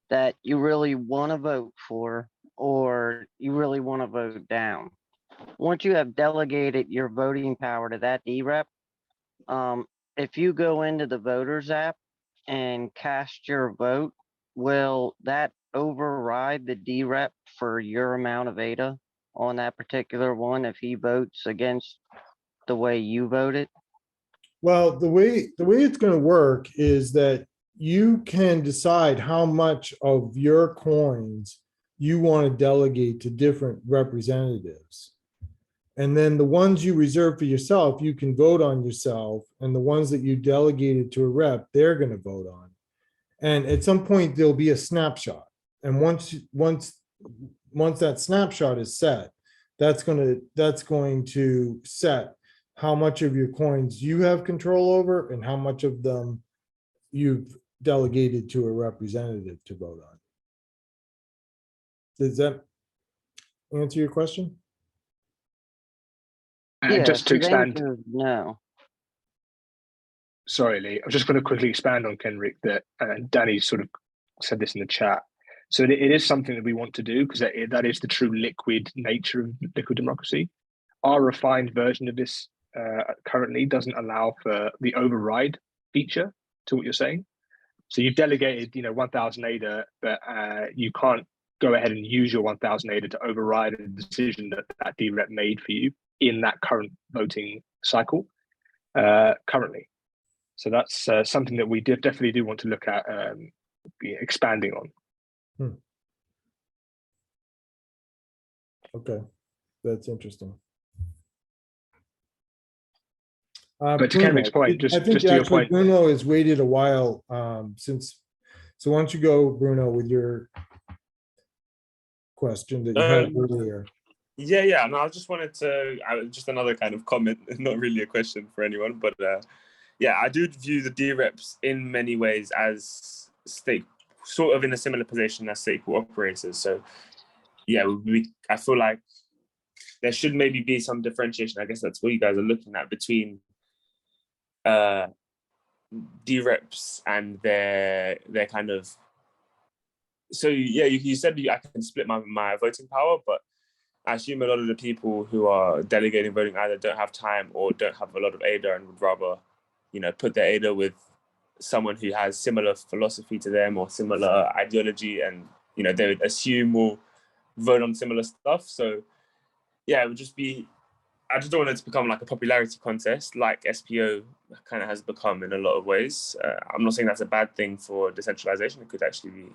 that you really want to vote for, or you really want to vote down. Once you have delegated your voting power to that dRep, if you go into the voters app and cast your vote, will that override the dRep for your amount of ADA on that particular one if he votes against the way you voted? Well, the way it's going to work is that you can decide how much of your coins you want to delegate to different representatives. And then the ones you reserve for yourself, you can vote on yourself. And the ones that you delegated to a rep, they're going to vote on. And at some point, there'll be a snapshot. And once that snapshot is set, that's going to set how much of your coins you have control over and how much of them you've delegated to a representative to vote on. Does that answer your question? And Yeah, just to the expand, answer is no. sorry, Lee, I'm just going to quickly expand on Kenric that, and Danny sort of said this in the chat. So it is something that we want to do because that is the true liquid nature of liquid democracy. Our refined version of this currently doesn't allow for the override feature to what you're saying. So you've delegated, 1,000 ADA, but you can't go ahead and use your 1,000 ADA to override a decision that dRep made for you in that current voting cycle currently. So that's something that we definitely do want to look at expanding on. Okay, that's interesting. But to Kenric's point, I think just to your actually point, Bruno has waited a while since. So why don't you go, Bruno, with your question that you had earlier? Yeah. No, I just wanted to just another kind of comment, not really a question for anyone, but yeah, I do view the dReps in many ways as sort of in a similar position as staple operators. So yeah, I feel like there should maybe be some differentiation. I guess that's what you guys are looking at between dReps and their kind of. So yeah, you said I can split my voting power, but I assume a lot of the people who are delegating voting either don't have time or don't have a lot of ADA and would rather, put their ADA with someone who has similar philosophy to them or similar ideology, and they would assume will vote on similar stuff. So yeah, it would just be. I just don't want it to become like a popularity contest, like SPO kind of has become in a lot of ways. I'm not saying that's a bad thing for decentralization. It could actually be,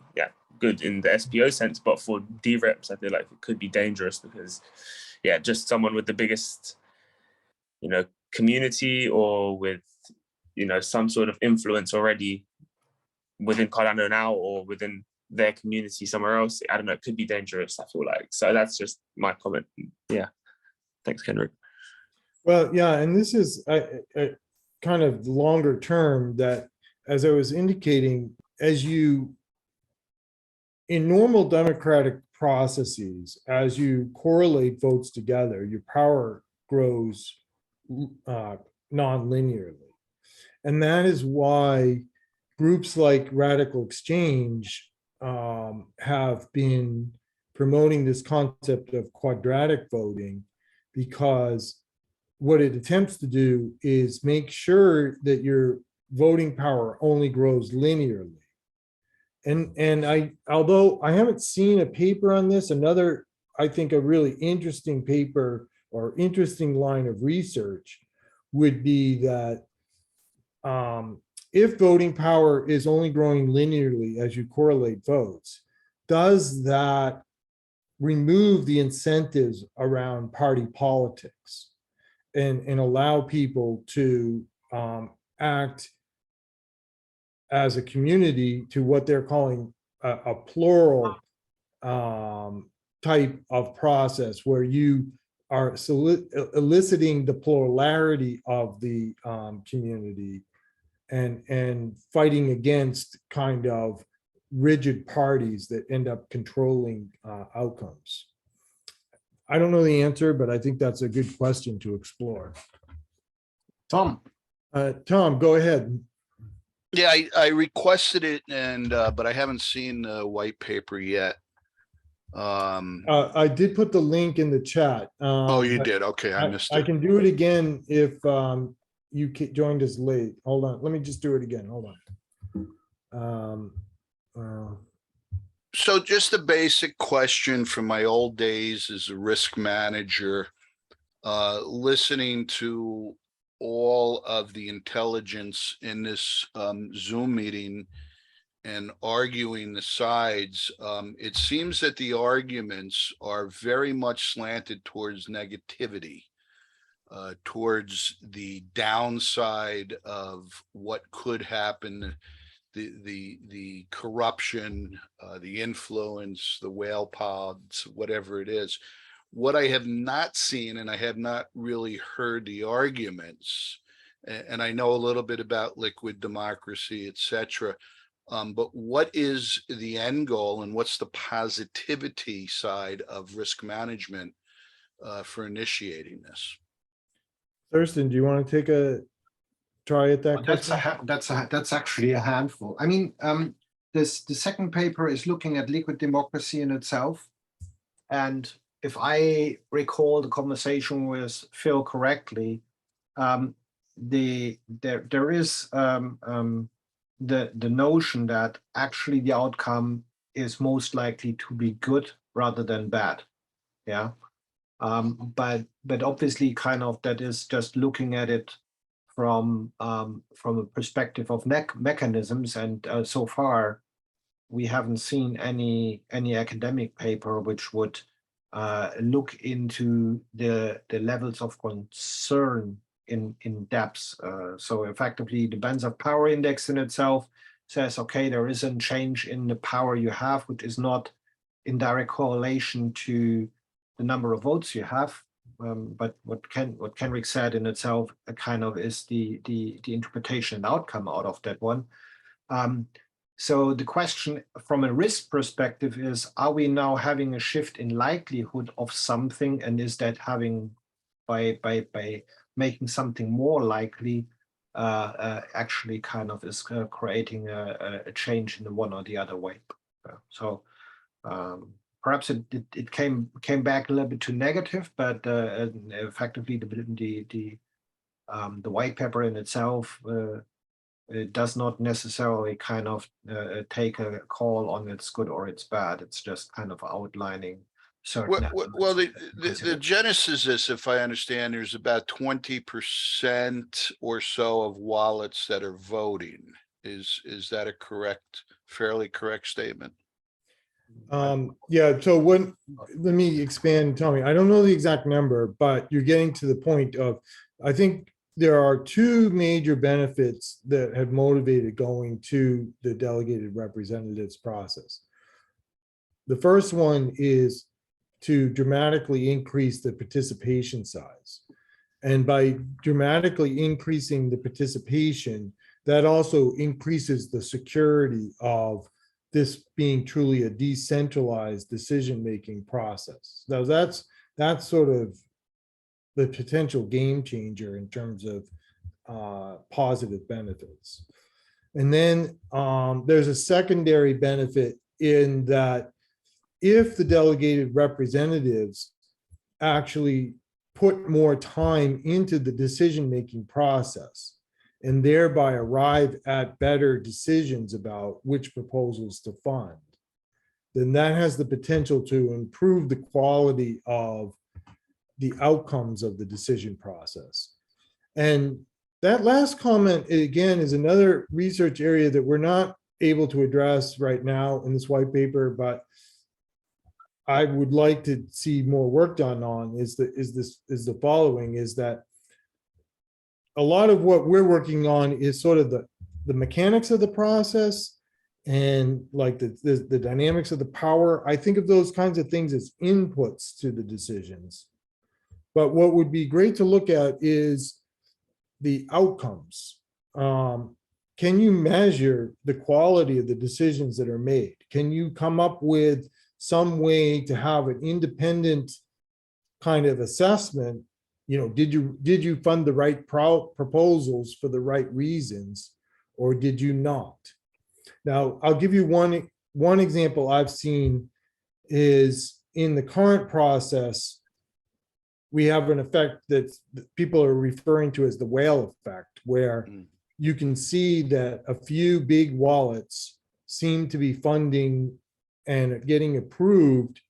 good in the SPO sense, but for dReps, I feel like it could be dangerous because, just someone with the biggest, community or with, some sort of influence already within Cardano now or within their community somewhere else, I don't know, it could be dangerous, I feel like. So that's just my comment. Yeah. Thanks, Kenric. Well, yeah, and this is a kind of longer term that, as I was indicating, in normal democratic processes, as you correlate votes together, your power grows non-linearly. And that is why groups like Radical Exchange have been promoting this concept of quadratic voting, because what it attempts to do is make sure that your voting power only grows linearly. And although I haven't seen a paper on this, another, I think, a really interesting paper or interesting line of research would be that if voting power is only growing linearly as you correlate votes, does that remove the incentives around party politics and allow people to act as a community to what they're calling a plural type of process, where you are eliciting the plurality of the community and fighting against kind of rigid parties that end up controlling outcomes. I don't know the answer, but I think that's a good question to explore. Tom. Tom, go ahead. Yeah, I requested it, and but I haven't seen the white paper yet. I did put the link in the chat. Oh, you did? Okay, I missed I it. can do it again if you joined us late. Hold on, let me just do it again. Hold on. So just a basic question from my old days as a risk manager, listening to all of the intelligence in this Zoom meeting and arguing the sides, it seems that the arguments are very much slanted towards negativity, towards the downside of what could happen, the corruption, the influence, the whale pods, whatever it is. What I have not seen, and I have not really heard the arguments, and I know a little bit about liquid democracy, etc. But what is the end goal, and what's the positivity side of risk management for initiating this? Thorsten, do you want to take a try at that question? That's actually a handful. I mean, the second paper is looking at liquid democracy in itself, and if I recall the conversation with Phil correctly, there is the notion that actually the outcome is most likely to be good rather than bad. Yeah, but obviously, kind of that is just looking at it from a perspective of mechanisms, and so far we haven't seen any academic paper which would look into the levels of concern in depth. So effectively, the bands of power index in itself says, okay, there is a change in the power you have, which is not in direct correlation to the number of votes you have. But what Kenric said in itself kind of is the interpretation and outcome out of that one. So the question from a risk perspective is, are we now having a shift in likelihood of something, and is that having by making something more likely actually kind of is creating a change in the one or the other way? So perhaps it came back a little bit too negative, but effectively the white paper in itself it does not necessarily kind of take a call on it's good or it's bad. It's just kind of outlining certain. Well, the genesis is, if I understand, there's about 20% or so of wallets that are voting. Is that a fairly correct statement? Yeah, so let me expand, Tommy. I don't know the exact number, but you're getting to the point of, I think there are two major benefits that have motivated going to the delegated representatives process. The first one is to dramatically increase the participation size. And by dramatically increasing the participation, that also increases the security of this being truly a decentralized decision-making process. Now that's sort of the potential game changer in terms of positive benefits. And then there's a secondary benefit in that if the delegated representatives actually put more time into the decision-making process and thereby arrive at better decisions about which proposals to fund, then that has the potential to improve the quality of the outcomes of the decision process. And that last comment, again, is another research area that we're not able to address right now in this white paper, but I would like to see more work done on is the following, is that a lot of what we're working on is sort of the mechanics of the process and like the dynamics of the power. I think of those kinds of things as inputs to the decisions. But what would be great to look at is the outcomes. Can you measure the quality of the decisions that are made? Can you come up with some way to have an independent kind of assessment? You know, did you fund the right proposals for the right reasons, or did you not? Now, I'll give you one example I've seen is in the current process, we have an effect that people are referring to as the whale effect, where you can see that a few big wallets seem to be funding and getting approved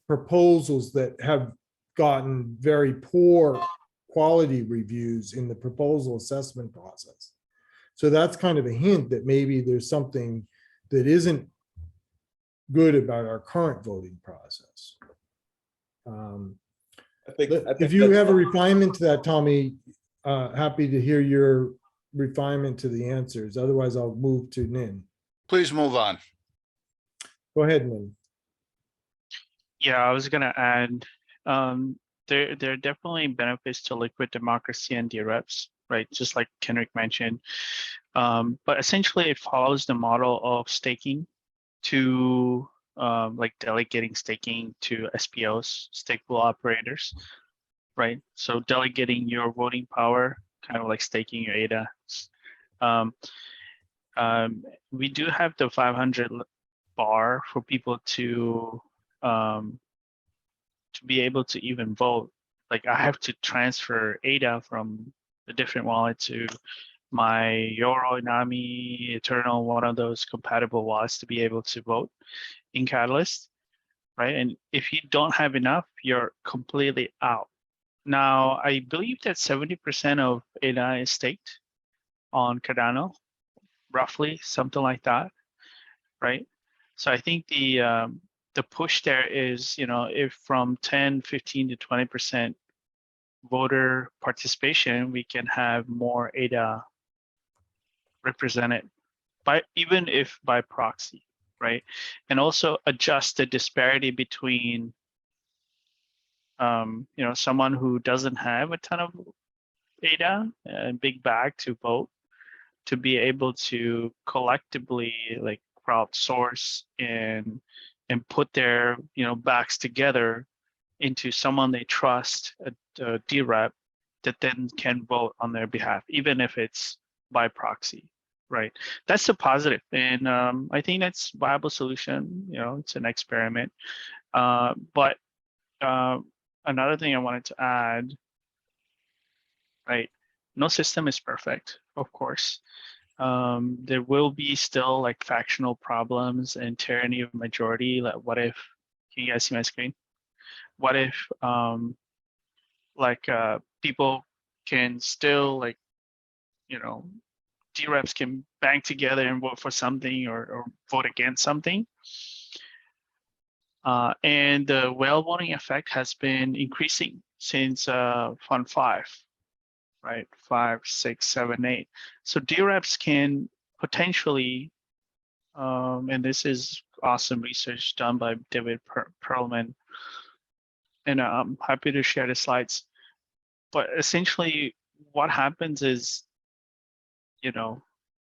proposals that have gotten very poor quality reviews in the proposal assessment process. So that's kind of a hint that maybe there's something that isn't good about our current voting process. I think if you have a refinement to that, Tommy, happy to hear your refinement to the answers. Otherwise, I'll move to Nin. Please move on. Go ahead, Nin. Yeah, I was going to add, there are definitely benefits to liquid democracy and dReps, right? Just like Kenric mentioned. But essentially, it follows the model of staking to like delegating staking to SPOs, stake pool operators, right? So delegating your voting power, kind of like staking your ADA. We do have the 500 bar for people to be able to even vote. Like I have to transfer ADA from a different wallet to my Euro, Nami, Eternal, one of those compatible wallets to be able to vote in Catalyst, right? And if you don't have enough, you're completely out. Now, I believe that 70% of ADA is staked on Cardano, roughly, something like that, right? So I think the push there is, you know, if from 10, 15 to 20% voter participation, we can have more ADA represented by, even if by proxy, right? And also adjust the disparity between, you know, someone who doesn't have a ton of ADA, a big bag to vote, to be able to collectively like crowdsource and put their, you know, backs together into someone they trust, a dRep, that then can vote on their behalf, even if it's by proxy, right? That's a positive, and I think that's a viable solution. You know, it's an experiment. But another thing I wanted to add, right? No system is perfect, of course. There will be still like factional problems and tyranny of majority. Like, what if? Can you guys see my screen? What if, people can still, like, you know, dReps can bang together and vote for something or vote against something. And the whale voting effect has been increasing since Fund 5, right? 5, 6, 7, 8. So dReps can potentially, and this is awesome research done by David Perlman. And I'm happy to share the slides. But essentially what happens is, you know,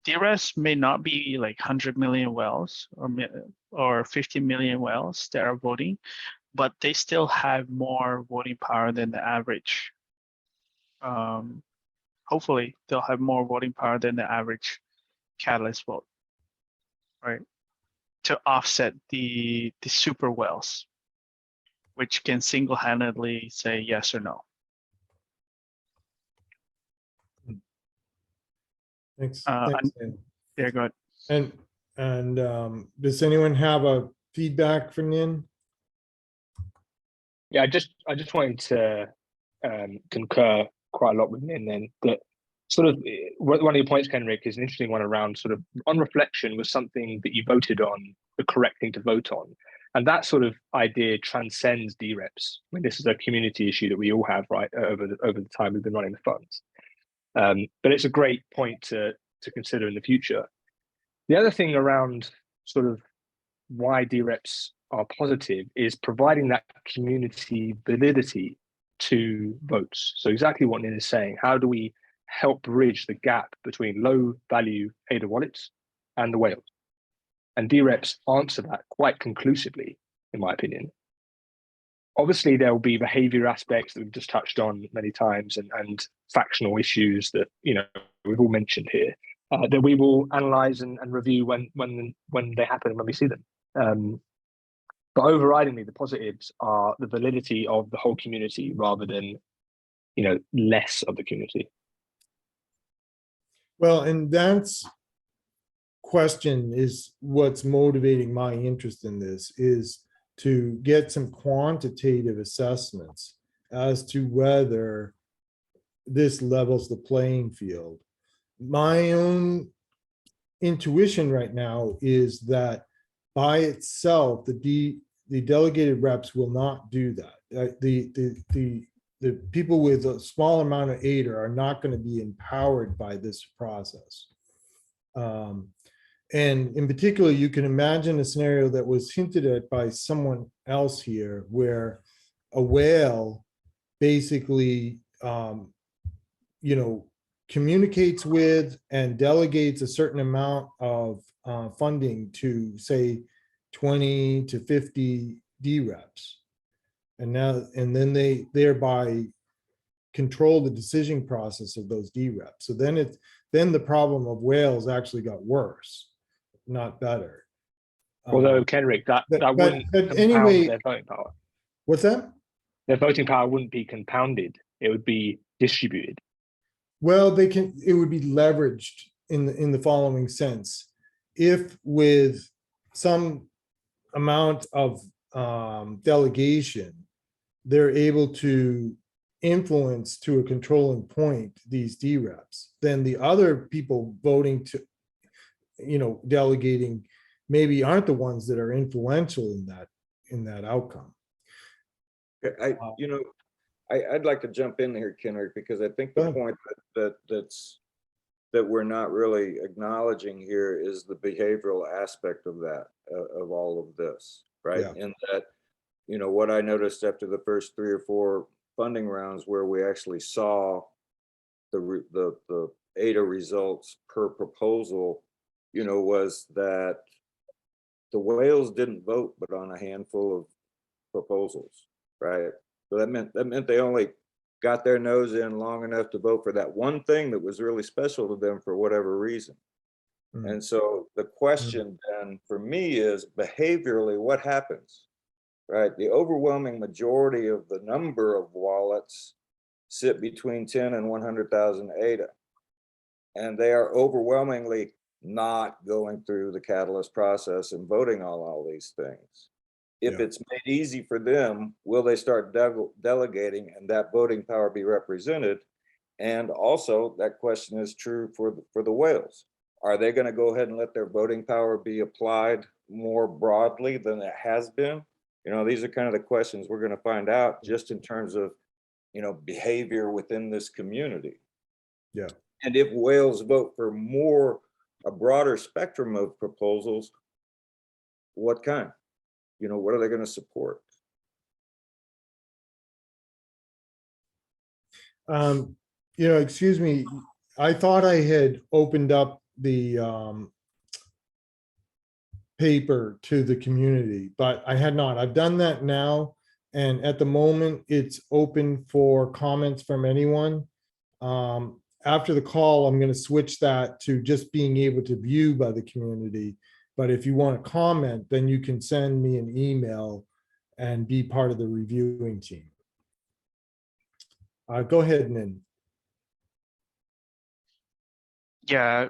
dReps may not be like 100 million wells or 50 million wells that are voting, but they still have more voting power than the average. Hopefully they'll have more voting power than the average catalyst vote, right? To offset the super wells, which can single-handedly say yes or no. Thanks. And- Dan. Yeah, go ahead. And does anyone have a feedback from Nin? Yeah, I just wanted to concur quite a lot with Nin then, that sort of one of your points, Kenric, is an interesting one around sort of on reflection was something that you voted on, the correct thing to vote on. And that sort of idea transcends dReps. I mean, this is a community issue that we all have, right, over the time we've been running the funds. But it's a great point to consider in the future. The other thing around sort of why dReps are positive is providing that community validity to votes. So exactly what Nin is saying, how do we help bridge the gap between low value ADA wallets and the whales? And dReps answer that quite conclusively, in my opinion. Obviously, there will be behavior aspects that we've just touched on many times and factional issues that, you know, we've all mentioned here, that we will analyze and review when they happen, when we see them. But overridingly, the positives are the validity of the whole community rather than, you know, less of the community. Well, and that's question is what's motivating my interest in this, is to get some quantitative assessments as to whether this levels the playing field. My own intuition right now is that by itself, the delegated reps will not do that. The people with a small amount of ADA are not going to be empowered by this process. And in particular, you can imagine a scenario that was hinted at by someone else here, where a whale basically, you know, communicates with and delegates a certain amount of funding to, say, 20 to 50 dReps. And then they thereby control the decision process of those dReps. So then the problem of whales actually got worse, not better. Although, Kenric, that wouldn't compound anyway, their voting power. What's that? Their voting power wouldn't be compounded; it would be distributed. Well, it would be leveraged in the following sense. If with some amount of delegation, they're able to influence to a controlling point these dReps, then the other people voting to, you know, delegating maybe aren't the ones that are influential in that outcome. I'd like to jump in here, Kenric, because I think the point that we're not really acknowledging here is the behavioral aspect of that, of all of this, right? Yeah. In that, you know, what I noticed after the first 3 or 4 funding rounds where we actually saw the ADA results per proposal, you know, was that the whales didn't vote but on a handful of proposals, right? So that meant they only got their nose in long enough to vote for that one thing that was really special to them for whatever reason. Mm. And so the question then for me is behaviorally, what happens, right? The overwhelming majority of the number of wallets sit between 10 and 100,000 ADA. And they are overwhelmingly not going through the catalyst process and voting on all these things. If it's made easy for them, will they start delegating and that voting power be represented? And also that question is true for the whales. Are they going to go ahead and let their voting power be applied more broadly than it has been? You know, these are kind of the questions we're going to find out just in terms of, you know, behavior within this community. Yeah. And if whales vote for a broader spectrum of proposals, what kind? You know, what are they going to support? You know, excuse me, I thought I had opened up the paper to the community, but I had not. I've done that now. And at the moment, it's open for comments from anyone. After the call, I'm going to switch that to just being able to view by the community. But if you want to comment, then you can send me an email and be part of the reviewing team. Go ahead, Nin. Yeah.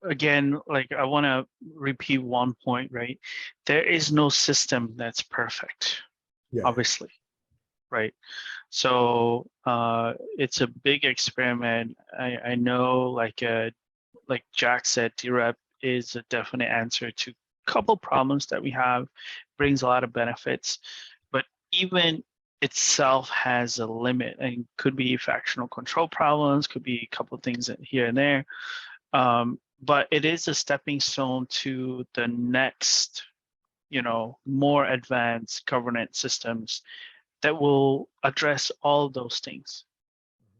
Again, like I want to repeat one point, right? There is no system that's perfect, Yeah. obviously, right? So it's a big experiment. I know, like Jack said, dRep is a definite answer to a couple problems that we have, brings a lot of benefits, but even itself has a limit, and could be fractional control problems, could be a couple of things here and there. But it is a stepping stone to the next, more advanced governance systems that will address all of those things,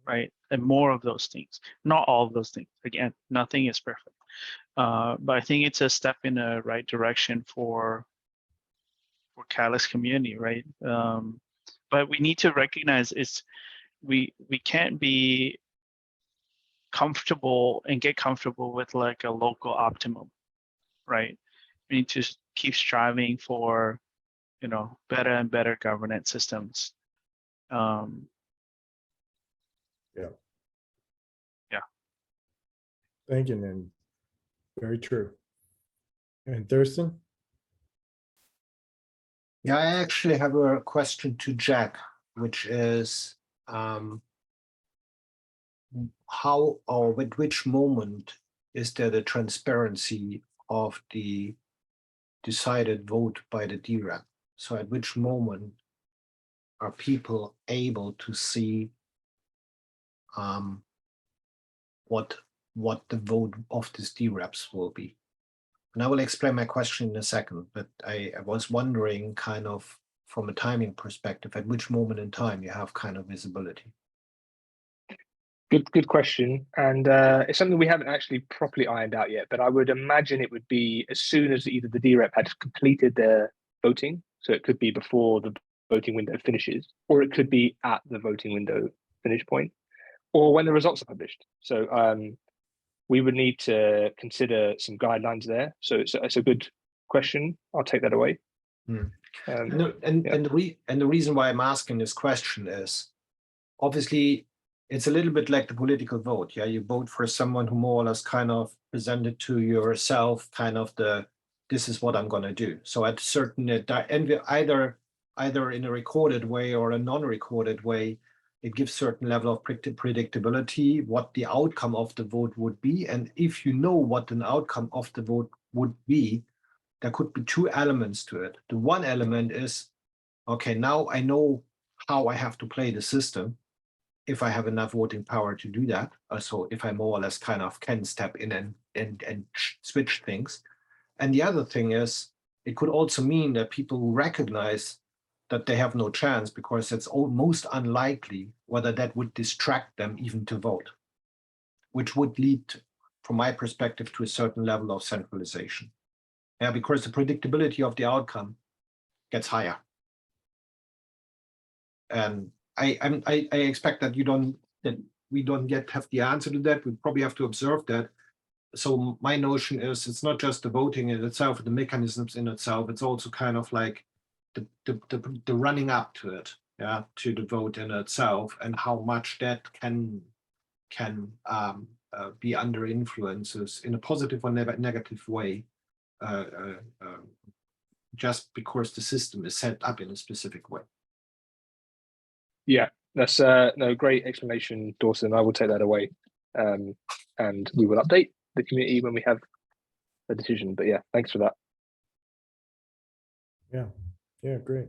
right? And more of those things, not all of those things. Again, nothing is perfect. But I think it's a step in the right direction for Catalyst community, right? But we need to recognize we can't be comfortable and get comfortable with like a local optimum, right? We need to keep striving for, better and better governance systems. Yeah. Thank you, Nin. Very true. And Thurston? Yeah, I actually have a question to Jack, which is how or at which moment is there the transparency of the decided vote by the dRep? So at which moment are people able to see what the vote of these dReps will be? And I will explain my question in a second, but I was wondering kind of from a timing perspective, at which moment in time you have kind of visibility. Good question, and it's something we haven't actually properly ironed out yet. But I would imagine it would be as soon as either the dRep had completed their voting, so it could be before the voting window finishes, or it could be at the voting window finish point, or when the results are published. So we would need to consider some guidelines there. So it's a good question. I'll take that away. And the reason why I'm asking this question is obviously it's a little bit like the political vote. Yeah, you vote for someone who more or less kind of presented to yourself kind of this is what I'm going to do. So at certain either in a recorded way or a non-recorded way, it gives certain level of predictability what the outcome of the vote would be. And if you know what an outcome of the vote would be, there could be two elements to it. The one element is, okay, now I know how I have to play the system if I have enough voting power to do that. So if I more or less kind of can step in and switch things. And the other thing is, it could also mean that people will recognize that they have no chance because it's most unlikely whether that would distract them even to vote, which would lead, from my perspective, to a certain level of centralization. Yeah, because the predictability of the outcome gets higher. And I expect that we don't yet have the answer to that. We probably have to observe that. So my notion is it's not just the voting in itself, the mechanisms in itself. It's also kind of like the running up to it, yeah, to the vote in itself, and how much that can be under influences in a positive or negative way, just because the system is set up in a specific way. Yeah, that's no, great explanation, Thorsten. I will take that away, and we will update the community when we have a decision. But yeah, thanks for that. Yeah, great.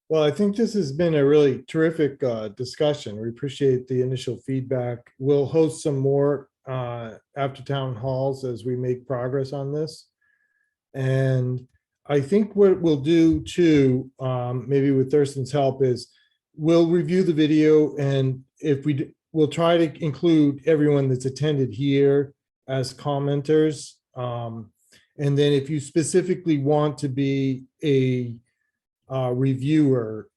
Well, I think this has been a really terrific discussion. We appreciate the initial feedback. We'll host some more after town halls as we make progress on this. And I think what we'll do too, maybe with Thorsten's help, is we'll review the video, and if we'll try to include everyone that's attended here as commenters. And then if you specifically want to be a reviewer,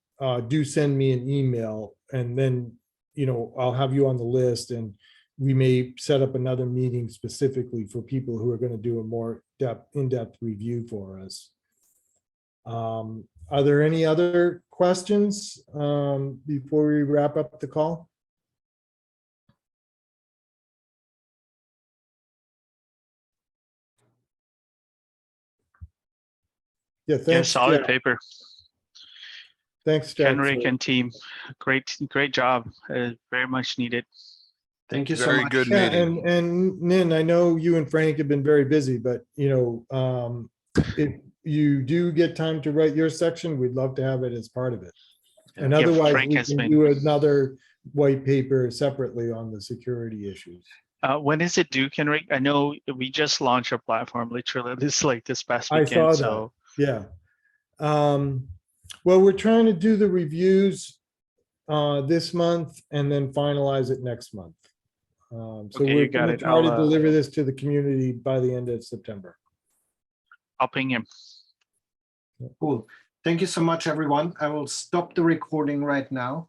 do send me an email, and then, I'll have you on the list, and we may set up another meeting specifically for people who are going to do a more in-depth review for us. Are there any other questions before we wrap up the call? Yeah, Yeah, thanks. solid Jeff. paper. Thanks, Jeff. Kenric and team, great job. Very much needed. Thank you so Very much. good Yeah, meeting. and Nin, I know you and Frank have been very busy, but if you do get time to write your section, we'd love to have it as part of it. And Yeah, otherwise, Frank we has can been- do another white paper separately on the security issues. When is it due, Kenric? I know we just launched our platform literally this past I weekend. saw that. Yeah. Well, we're trying to do the reviews this month and then finalize it next month. So Okay, we're you got going to it. try to I'll, deliver this to the community by the end of September. I'll ping him. Cool. Thank you so much, everyone. I will stop the recording right now.